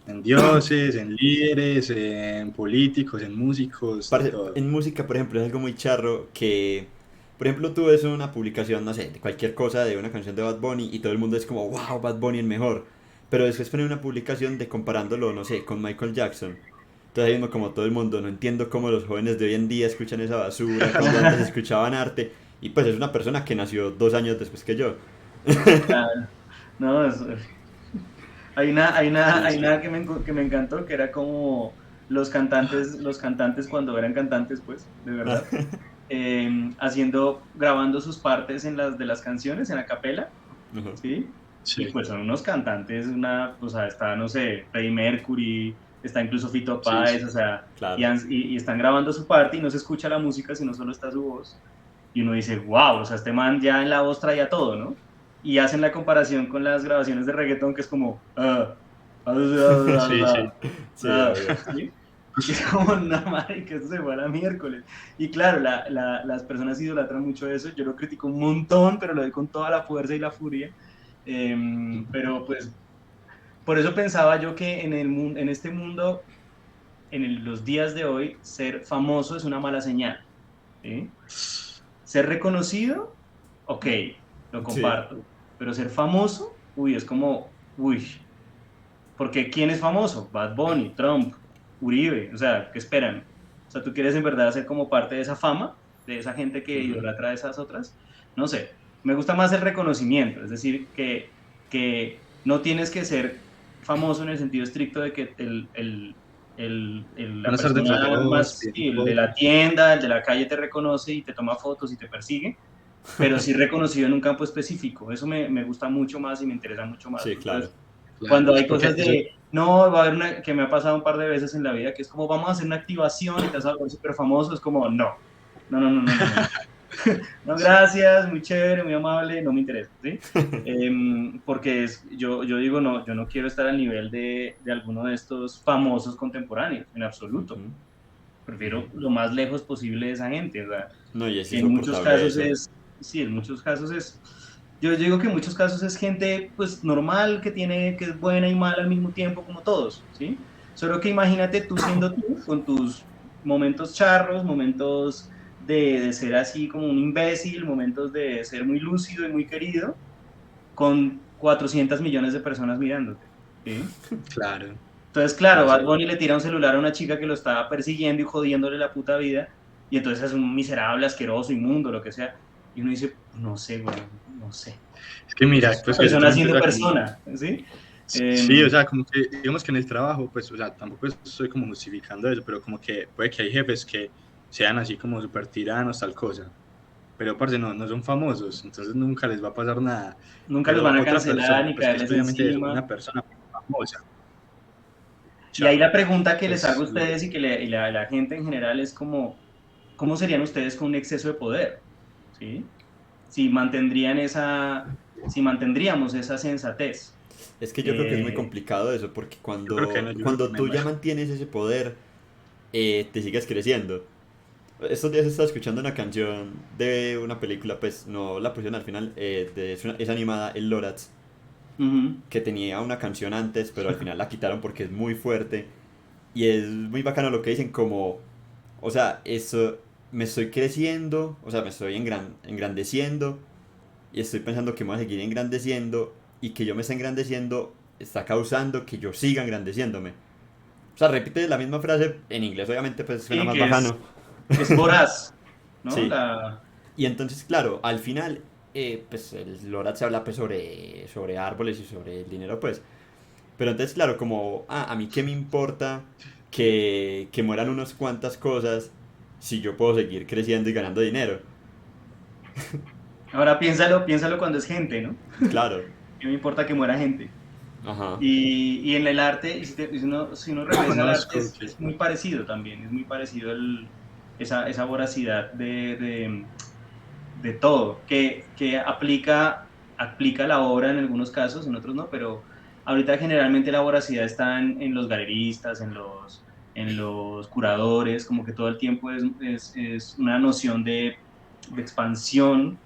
En dioses, en líderes, en políticos, en músicos, de todo. En música, por ejemplo, es algo muy charro que, por ejemplo, tú ves una publicación, no sé, de cualquier cosa, de una canción de Bad Bunny y todo el mundo es como, wow, Bad Bunny el mejor. Pero después ponen una publicación de comparándolo, no sé, con Michael Jackson. Entonces ahí mismo como todo el mundo, no entiendo cómo los jóvenes de hoy en día escuchan esa basura, cuando antes escuchaban arte. Y pues es una persona que nació 2 años después que yo. Claro, no, hay Sí, una que me encantó, que era como los cantantes cuando eran cantantes, pues, de verdad, grabando sus partes de las canciones en acapela, Ajá, ¿sí? Y sí, pues son unos cantantes, o sea, está, no sé, Freddie Mercury, está incluso Fito sí, Páez, sí. o sea, y, claro. han- y, y están grabando su parte y no se escucha la música, sino solo está su voz. Y uno dice, wow, o sea, este man ya en la voz traía todo, ¿no? Y hacen la comparación con las grabaciones de reggaetón, que es como, Sí, sí. Sí, obvio. ¿sí? Y es como, no, madre, que esto se fue a la miércoles. Y claro, las personas idolatran mucho eso. Yo lo critico un montón, pero lo doy con toda la fuerza y la furia. Pero pues, por eso pensaba yo que en este mundo, los días de hoy, ser famoso es una mala señal, ¿sí? Ser reconocido, ok, lo Sí. comparto. Pero ser famoso, uy, es como, uy, porque ¿quién es famoso? Bad Bunny, Trump, Uribe, o sea, ¿qué esperan? O sea, ¿tú quieres en verdad ser como parte de esa fama, de esa gente que Ujú. idolatra a esas otras? No sé, me gusta más el reconocimiento, es decir, que no tienes que ser, famoso en el sentido estricto de que la Van a estar detrás de persona vos, más, sí, pidiendo el de la fotos. tienda, el de la calle te reconoce y te toma fotos y te persigue, pero sí reconocido en un campo específico. Eso me gusta mucho más y me interesa mucho más, Sí, ¿no? claro. Entonces, Claro, cuando es hay porque cosas eso, de, no, va a haber una, que me ha pasado un par de veces en la vida, que es como, vamos a hacer una activación y te vas a volver súper famoso, es como, no, no, no, no, no, no, no. No, sí, gracias, muy chévere, muy amable, no me interesa, ¿sí? Porque yo digo, no, yo no quiero estar al nivel de alguno de estos famosos contemporáneos, en absoluto. Ujú. Prefiero lo más lejos posible de esa gente, o sea, No, y es en muchos insoportable casos eso. es, sí, en muchos casos es, yo digo que en muchos casos es gente, pues, normal, que es buena y mala al mismo tiempo, como todos, ¿sí? Solo que imagínate tú siendo tú, con tus momentos charros, momentos de ser así como un imbécil, momentos de ser muy lúcido y muy querido, con 400 millones de personas mirándote, ¿sí? claro. Entonces, claro, Parce, Bad Bunny le tira un celular a una chica que lo estaba persiguiendo y jodiéndole la puta vida, y entonces es un miserable, asqueroso, inmundo, lo que sea. Y uno dice, no sé, güey, no sé. es que Eso mira, es una pues que yo persona también siendo pienso como, persona, ¿sí? sí, o Eh, sea, como que, digamos que en el trabajo, pues, o sea, tampoco estoy como justificando eso, pero como que puede que hay jefes que sean así como súper tiranos, tal cosa. Pero, parce, no son famosos, entonces nunca les va a pasar nada. nunca los Pero van a otra cancelar persona, ni pues que es caerles precisamente eso, encima. una persona famosa, Y ahí la chao. pregunta que les hago a Pues, ustedes y que la gente en general es como, ¿cómo serían ustedes con un exceso de poder? ¿Sí? Si mantendrían si mantendríamos esa sensatez. Es que yo creo que es muy Eh, complicado eso, porque yo creo que no, yo creo que cuando me tú ya muero. mantienes ese poder, te sigues creciendo. Estos días estaba escuchando una canción de una película, pues no la pusieron al final, es animada, El Lorax, Ujú. que tenía una canción antes, pero al final la quitaron porque es muy fuerte. Y es muy bacano lo que dicen como, o sea, eso, me estoy creciendo, o sea, me estoy engrandeciendo, y estoy pensando que me voy a seguir engrandeciendo, y que yo me esté engrandeciendo está causando que yo siga engrandeciéndome. O sea, repite la misma frase en inglés, obviamente, pues suena Sí, más bajano. que es voraz, ¿no? Sí. Y entonces, claro, al final, pues el Lorat se habla pues sobre árboles y sobre el dinero, pues. Pero entonces, claro, como, a mí qué me importa que mueran unas cuantas cosas si yo puedo seguir creciendo y ganando dinero. Ahora piénsalo cuando es gente, ¿no? Claro. ¿Qué me importa que muera gente? Ajá. Y en el arte, si uno regresa al arte, Conozco que, es muy parecido también, es muy parecido esa voracidad de todo, que aplica la obra en algunos casos, en otros no, pero ahorita generalmente la voracidad está en los galeristas, en los curadores, como que todo el tiempo es una noción de expansión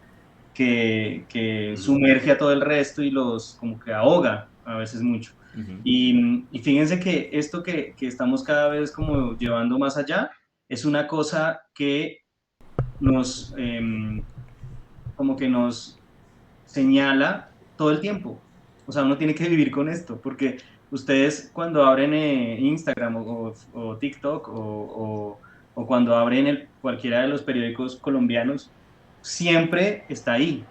que Ujú, sumerge a todo el resto y los como que ahoga a veces mucho. ujú. Y fíjense que esto que estamos cada vez como llevando más allá es una cosa que nos, como que nos señala todo el tiempo. O sea, uno tiene que vivir con esto, porque ustedes cuando abren Instagram o TikTok o cuando abren cualquiera de los periódicos colombianos, siempre está ahí,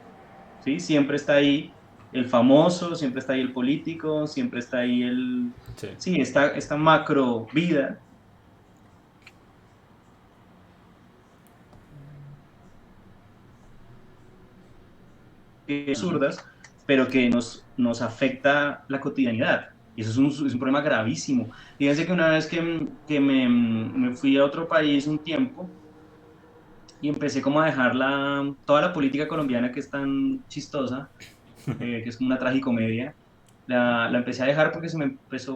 ¿sí? Siempre está ahí el famoso, siempre está ahí el político, siempre está ahí Sí. sí, esta macro vida Ujú. absurdas, pero que nos afecta la cotidianidad. Y eso es un problema gravísimo. Fíjense que una vez que me fui a otro país un tiempo y empecé como a dejar toda la política colombiana que es tan chistosa, que es como una tragicomedia, la empecé a dejar porque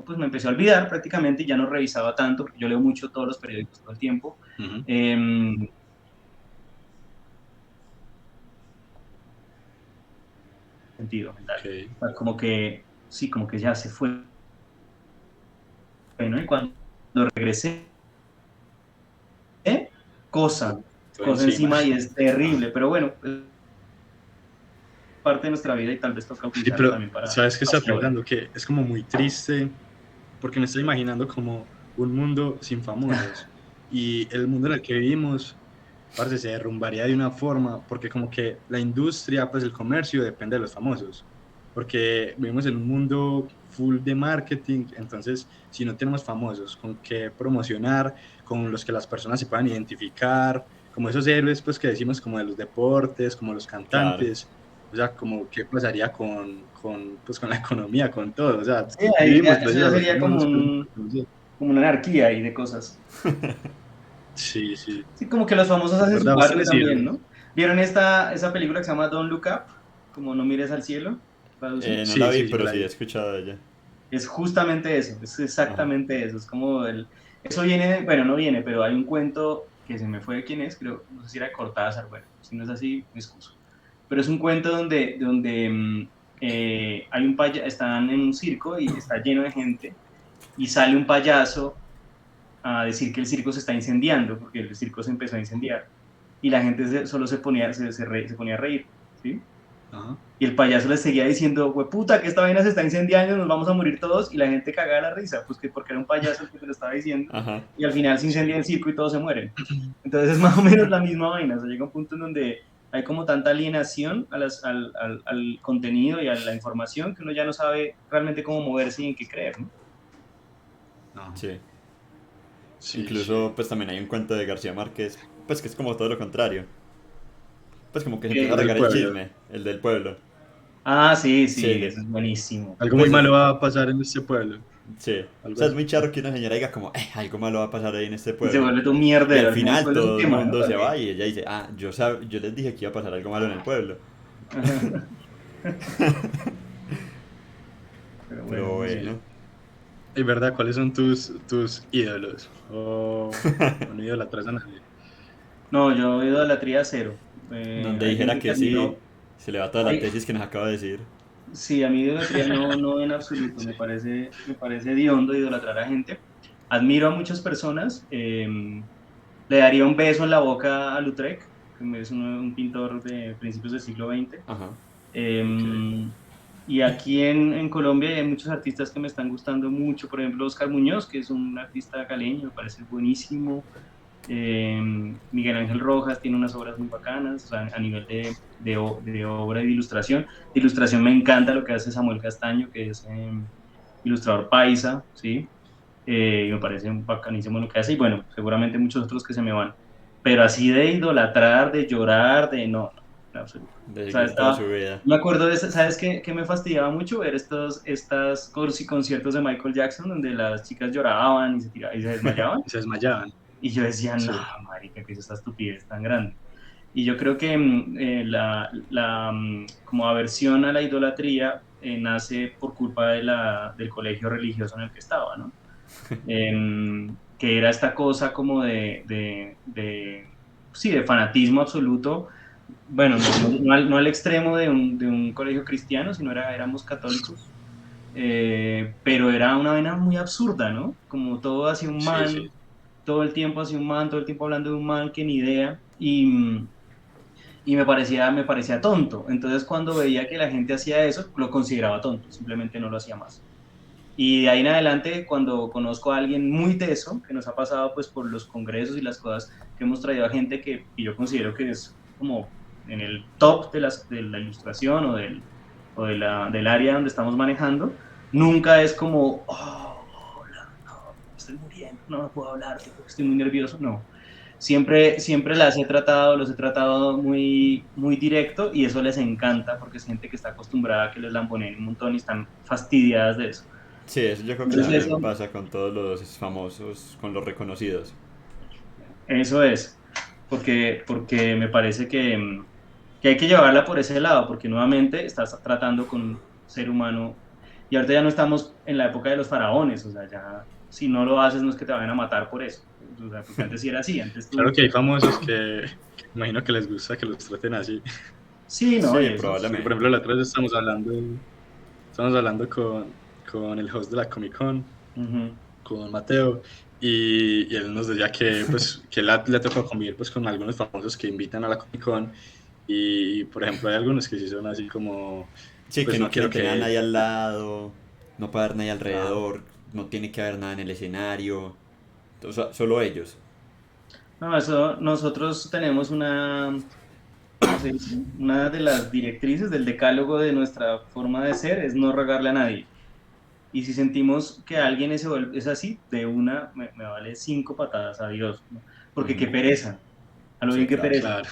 pues me empezó a olvidar prácticamente y ya no revisaba tanto, porque yo leo mucho todos los periódicos todo el tiempo. ujú, Eh, Sentido mental. ok. O sea, como que, sí, como que ya se fue, ¿no? Y cuando regresé, cosa, Todo cosa encima. encima y es terrible, pero bueno, es parte de nuestra vida y tal vez toca Sí, utilizarla pero también para ¿sabes qué estaba hacia pensando? Que es como muy triste, porque me estoy imaginando como un mundo sin famosos. Y el mundo en el que vivimos, parce, se derrumbaría de una forma, porque como que la industria, pues el comercio depende de los famosos. porque vivimos en un mundo full de marketing, entonces si no tenemos famosos con qué promocionar, con los que las personas se puedan identificar, como esos héroes pues que decimos como de los deportes, como los Claro. cantantes, o sea, como qué pasaría pues, con la economía, con todo, o sea, Sí, ahí vivimos eso gracias ya a los sería como famosos, pero no conocemos. como una anarquía ahí de cosas. Sí, sí, Sí, como que los famosos hacen su ¿verdad? ¿A usted parte le también, sirve? ¿no? ¿Vieron esa película que se llama Don't Look Up? Como No mires al cielo, traduce. No la Sí, vi, sí, sí, me pero la sí he vi. escuchado de ella. Es justamente eso, es Ajá. exactamente eso. Es como eso viene, bueno, no viene, pero hay un cuento que se me fue de quién es, creo, no sé si era Cortázar, bueno, si no es así, me excuso. Pero es un cuento donde hay un payaso, están en un circo y está lleno de gente y sale un payaso a decir que el circo se está incendiando, porque el circo se empezó a incendiar. Y la gente solo se ponía a reír, ¿sí? Ajá. Y el payaso les seguía diciendo, puta, que esta vaina se está incendiando, nos vamos a morir todos, y la gente cagaba la risa, pues que porque era un payaso el que te lo estaba diciendo, Ajá. y al final se incendia Sí. el circo y todos se mueren. Entonces es más o menos la misma vaina, o sea, llega un punto en donde hay como tanta alienación al contenido y a la información que uno ya no sabe realmente cómo moverse y en qué creer, ¿no? Ajá. Sí. Sí, Incluso, sí. pues también hay un cuento de García Márquez, pues que es como todo lo contrario. Pues como que se empieza a Eh, El del regar el pueblo. chisme, el del pueblo. ah, sí, Sí, sí, sí. eso es buenísimo. Algo muy Pues malo va a pasar en este pueblo. sí. O Algo sea, es así. muy charro que una señora diga como, algo malo va a pasar ahí en este Y se pueblo. vuelve todo un Y al mierdero, al final el final pueblo se todo el quema, ¿no? mundo se va También. y ella dice, yo les dije que iba a pasar algo malo en el pueblo. Ajá. Pero Pero bueno, muy Sí. bien. bueno, ¿Y verdad? ¿Cuáles son tus ídolos? O no idolatras a nadie. No, yo he ido a la tría cero. donde Hay dijera gente que que sí, admiro. se le va toda la Hay, tesis que nos acaba de decir. sí, a mí idolatría no, no en absoluto. Sí. Me parece hediondo idolatrar a gente. Admiro a muchas personas. Le daría un beso en la boca a Lautrec, que es un pintor de principios del siglo XX. Ajá. Ok. Y aquí en Colombia hay muchos artistas que me están gustando mucho. Por ejemplo, Oscar Muñoz, que es un artista caleño, me parece buenísimo. Eh, Miguel Ángel Rojas tiene unas obras muy bacanas, o sea, a nivel de obra y de ilustración. De ilustración me encanta lo que hace Samuel Castaño, que es ilustrador paisa, ¿sí? Y me parece bacanísimo lo que hace, y bueno, seguramente muchos otros que se me van. Pero así de idolatrar, de llorar, no, no, en absoluto. De O sea, seguir toda su vida. me acuerdo ¿sabes qué me fastidiaba mucho? Ver estas conciertos de Michael Jackson donde las chicas lloraban y se desmayaban. Y se desmayaban. Y yo decía, no, Sí. marica, que es esta estupidez tan grande. Y yo creo que como aversión a la idolatría nace por culpa del colegio religioso en el que estaba, ¿no? Que era esta cosa como sí, de fanatismo absoluto. Bueno, no al extremo de un colegio cristiano, sino éramos católicos, pero era una vena muy absurda, ¿no? Como todo hacia un Sí, sí. man, todo el tiempo hacia un man, todo el tiempo hablando de un man que ni idea, y me parecía tonto. Entonces cuando veía que la gente hacía eso, lo consideraba tonto, simplemente no lo hacía más. Y de ahí en adelante, cuando conozco a alguien muy teso, que nos ha pasado pues por los congresos y las cosas que hemos traído a gente que yo considero que es como en el top de la ilustración del área donde estamos manejando, nunca es como, hola, no, me estoy muriendo, no puedo hablar, estoy muy nervioso, no. Siempre los he tratado muy, muy directo, y eso les encanta porque es gente que está acostumbrada a que les lamponeen un montón y están fastidiadas de eso. Sí, eso yo creo que Entonces también eso, pasa con todos los famosos, con los reconocidos. eso es, porque me parece que hay que llevarla por ese lado, porque nuevamente estás tratando con un ser humano, y ahorita ya no estamos en la época de los faraones, o sea, ya si no lo haces no es que te vayan a matar por eso, o sea, porque antes sí era así, antes Claro tú, que hay famosos que imagino que les gusta que los traten así. sí, ¿no? Y Sí, eso, Porque, por probablemente. ejemplo, la otra vez estamos hablando con el host de la Comic Con, ujú. con Mateo, y él nos decía que, pues, que le ha tocado convivir pues, con algunos famosos que invitan a la Comic Con, y, por ejemplo, hay algunos que sí son así como, Sí, que pues no no quieren quiero tener a que... nadie al lado, no puede haber nadie Ajá. alrededor, no tiene que haber nada en el escenario, o sea, solo ellos. No, eso, nosotros tenemos ¿cómo se dice? Una de las directrices del decálogo de nuestra forma de ser es no rogarle a nadie. Y si sentimos que alguien es así, de una me vale 5 patadas, adiós, ¿no? Porque qué Ujú. pereza, a lo Sí, bien qué claro. pereza. Claro.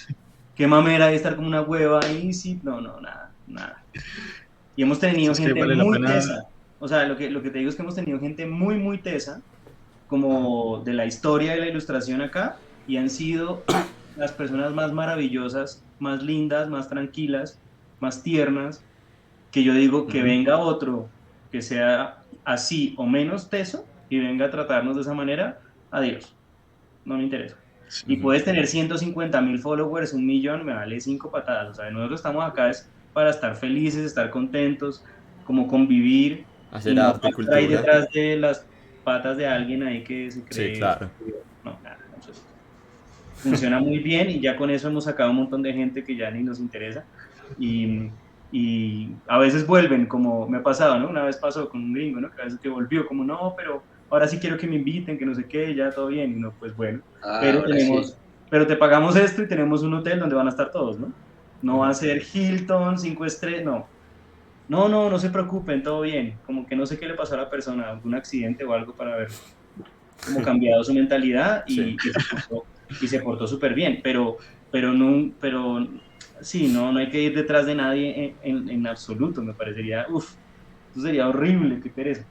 Qué mamera de estar como una hueva ahí, sí, no, no, nada, nada. Y hemos Si tenido es que gente vale la muy pena. tesa. O sea, lo que te digo es que hemos tenido gente muy, muy tesa, Ajá. como de la historia de la ilustración acá, y han sido las personas más maravillosas, más lindas, más tranquilas, más tiernas, que yo digo que Ujú. venga otro que sea así o menos teso y venga a tratarnos de esa manera, adiós, no me interesa. Sí, Y puedes tener 150.000 followers, 1 millón, me vale 5 patadas. O sea, nosotros estamos acá es para estar felices, estar contentos, como convivir y Hacer no arte y estar ahí cultura. detrás de las patas de alguien ahí que se Sí, cree claro. superior. No, nada, en absoluto. Funciona muy bien y ya con eso hemos sacado un montón de gente que ya ni nos interesa. Y, y a veces vuelven, como me ha pasado, ¿no? Una vez pasó con un gringo, ¿no? Que a veces que volvió como, no, pero ahora sí quiero que me inviten, que no sé qué, ya todo bien. Y no, pues bueno, Ah, pero ahora sí. pero te pagamos esto y tenemos un hotel donde van a estar todos, ¿no? No va a Ujú. ser Hilton, 5 estrellas, no. No, no, no se preocupen, todo bien. Como que no sé qué le pasó a la persona, algún accidente o algo para ver como cambiado su mentalidad Sí. y se portó súper bien, pero sí, no, no hay que ir detrás de nadie en absoluto, me parecería, uff, eso sería horrible, qué pereza.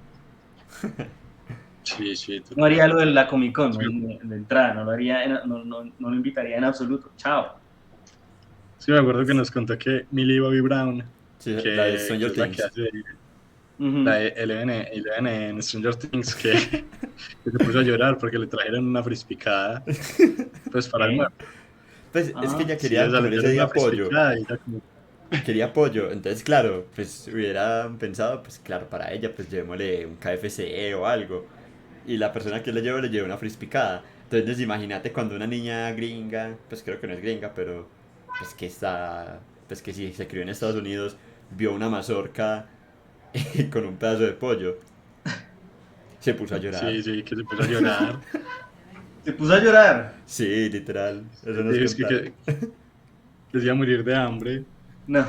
Sí, sí, No haría total. lo de la Comic Con, Sí, ¿no? De entrada, no lo haría, no lo invitaría en absoluto, chao. sí, me acuerdo que nos contó que Millie Bobby Brown, Sí, la de que Stranger es la que Things. hace la Ujú. de Eleven en Stranger Things, que se puso a llorar porque le trajeron una frispicada, pues para ¿Qué? almuerzo. Pues es que Ah, ella Sí, quería o sea, le comer ese dieron una día pollo. frispicada y ella como, Quería pollo. Entonces, claro, pues hubieran pensado, pues claro, para ella, pues llevémosle un KFC o algo. Y la persona que le lleva una frispicada. Entonces, imagínate cuando una niña gringa, pues creo que no es gringa, pero pues que está, pues que sí, se crió en Estados Unidos, vio una mazorca con un pedazo de pollo, se puso a llorar. sí, sí, que se puso a llorar. se puso a llorar. Sí, literal, eso nos Dijo, es contaron. que se iba a morir de hambre. No,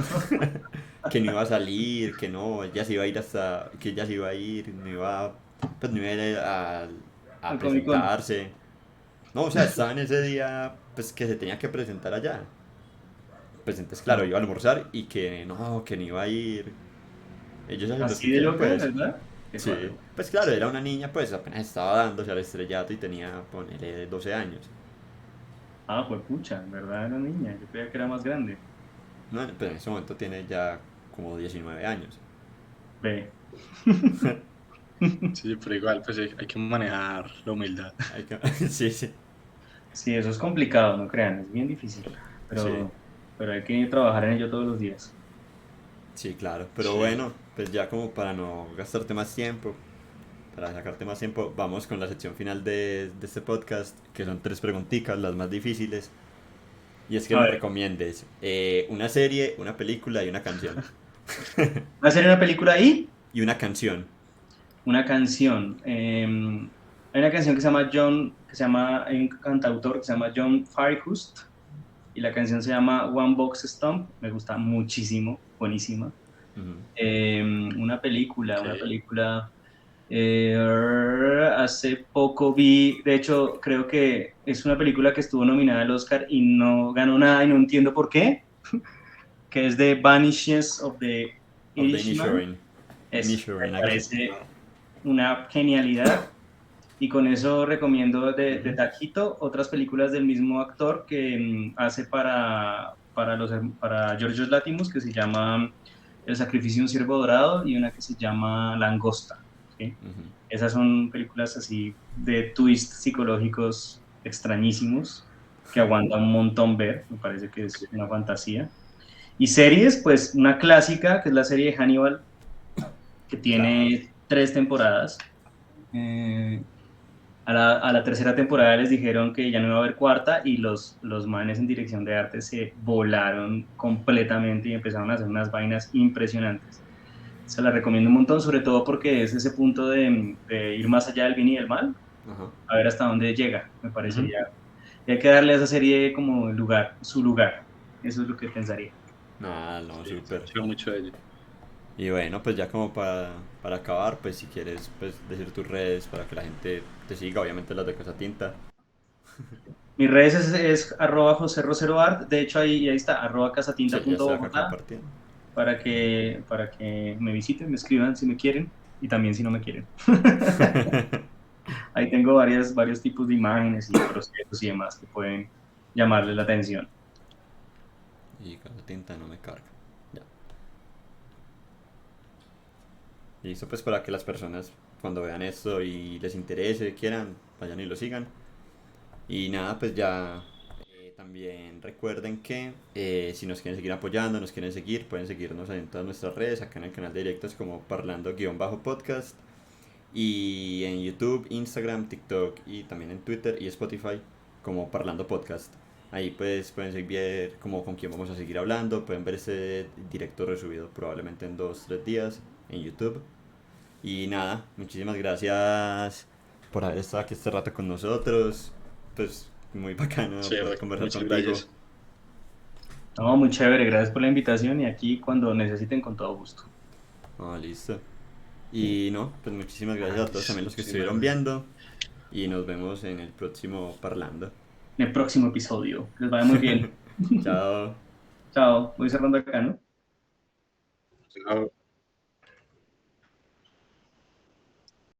Que no iba a salir, que no, ella se iba a ir hasta, que ella se iba a ir, no iba, pues no iba a ir a al Comic Con. presentarse. No, o sea, estaba en ese día, pues que se tenía que presentar allá. Pues entonces, claro, No, iba a almorzar y que no iba a ir. Ellos hacen lo que así de quieren, loca, pues. ¿verdad? Qué Sí. cosa. Pues claro, Sí. era una niña, pues apenas estaba dándose al estrellato y tenía, ponele, 12 años. Ah, pues pucha, en verdad era niña, yo creía que era más grande. No, pero en ese momento tiene ya como 19 años. Ve. Sí, pero igual, pues hay que manejar la humildad. Sí, sí, Sí, eso es complicado, no crean, es bien difícil, sí, pero hay que trabajar en ello todos los días. sí, claro. Pero Sí. bueno, pues ya como para no gastarte más tiempo, para sacarte más tiempo, vamos con la sección final de este podcast, que son 3 preguntitas, las más difíciles. Y es que A nos ver, recomiendes una serie, una película y una canción. ¿va a ser una película ahí? Y una canción. Una canción. Hay una canción que se llama hay un cantautor que se llama John Farihust, y la canción se llama One Box Stomp, me gusta muchísimo, buenísima. Ujú. Ok. Una película. Hace poco vi, de hecho, creo que es una película que estuvo nominada al Oscar y no ganó nada y no entiendo por qué, que es The Vanishes of the Of the Irishman. Inisherin. Eso, Inisherin, me algo así. parece una genialidad. Y con eso recomiendo de Ujú. Taquito otras películas del mismo actor que hace para Georgios Latimus, que se llama El sacrificio de un ciervo dorado, y una que se llama Langosta. ¿Sí? Ujú. Esas son películas así de twists psicológicos extrañísimos que aguanta un montón ver, me parece que Ok. es una fantasía. Y series, pues una clásica, que es la serie de Hannibal, que Claro. tiene 3 temporadas. Eh, a la tercera temporada les dijeron que ya no iba a haber cuarta y los manes en dirección de arte se volaron completamente y empezaron a hacer unas vainas impresionantes. Se la recomiendo un montón, sobre todo porque es ese punto de ir más allá del bien y del mal, Ajá. a ver hasta dónde llega, me Ujú. parecería. Y hay que darle a esa serie como su lugar. Eso es lo que pensaría. Nada, no, Sí, súper. yo mucho de ello. Y bueno, pues ya como para acabar, pues si quieres pues decir tus redes para que la gente te siga, obviamente las de Casa Tinta. Mis redes es arroba José Rosero Art. De hecho, ahí está, arroba Sí, ya estoy acá casatinta.bogotá compartiendo. para que me visiten, me escriban si me quieren y también si no me quieren. Ahí tengo varios tipos de imágenes y procesos y demás que pueden llamarles la atención. Y Casa Tinta no me carga. Ya. Listo, pues para que las personas cuando vean esto y les interese, quieran, vayan y lo sigan. Y nada, pues ya también recuerden que si nos quieren seguir apoyando, nos quieren seguir, pueden seguirnos en todas nuestras redes, acá en el canal de directos como Parlando-podcast. Y en YouTube, Instagram, TikTok y también en Twitter y Spotify como Parlando Podcast. Ahí pues pueden ver como con quién vamos a seguir hablando, pueden ver este directo resubido probablemente en 2 3 días en YouTube. Y nada, muchísimas gracias por haber estado aquí este rato con nosotros. Pues muy bacano Sí, poder conversar muchas contigo. gracias. No, muy chévere, gracias por la invitación y aquí cuando necesiten con todo gusto. Ah, listo. Y no, pues muchísimas gracias a todos también los que Muchísimas estuvieron gracias. viendo. Y nos vemos en el próximo Parlando. En el próximo episodio. Que les vaya muy bien. Chao. Chao, voy cerrando acá, ¿no? Chao.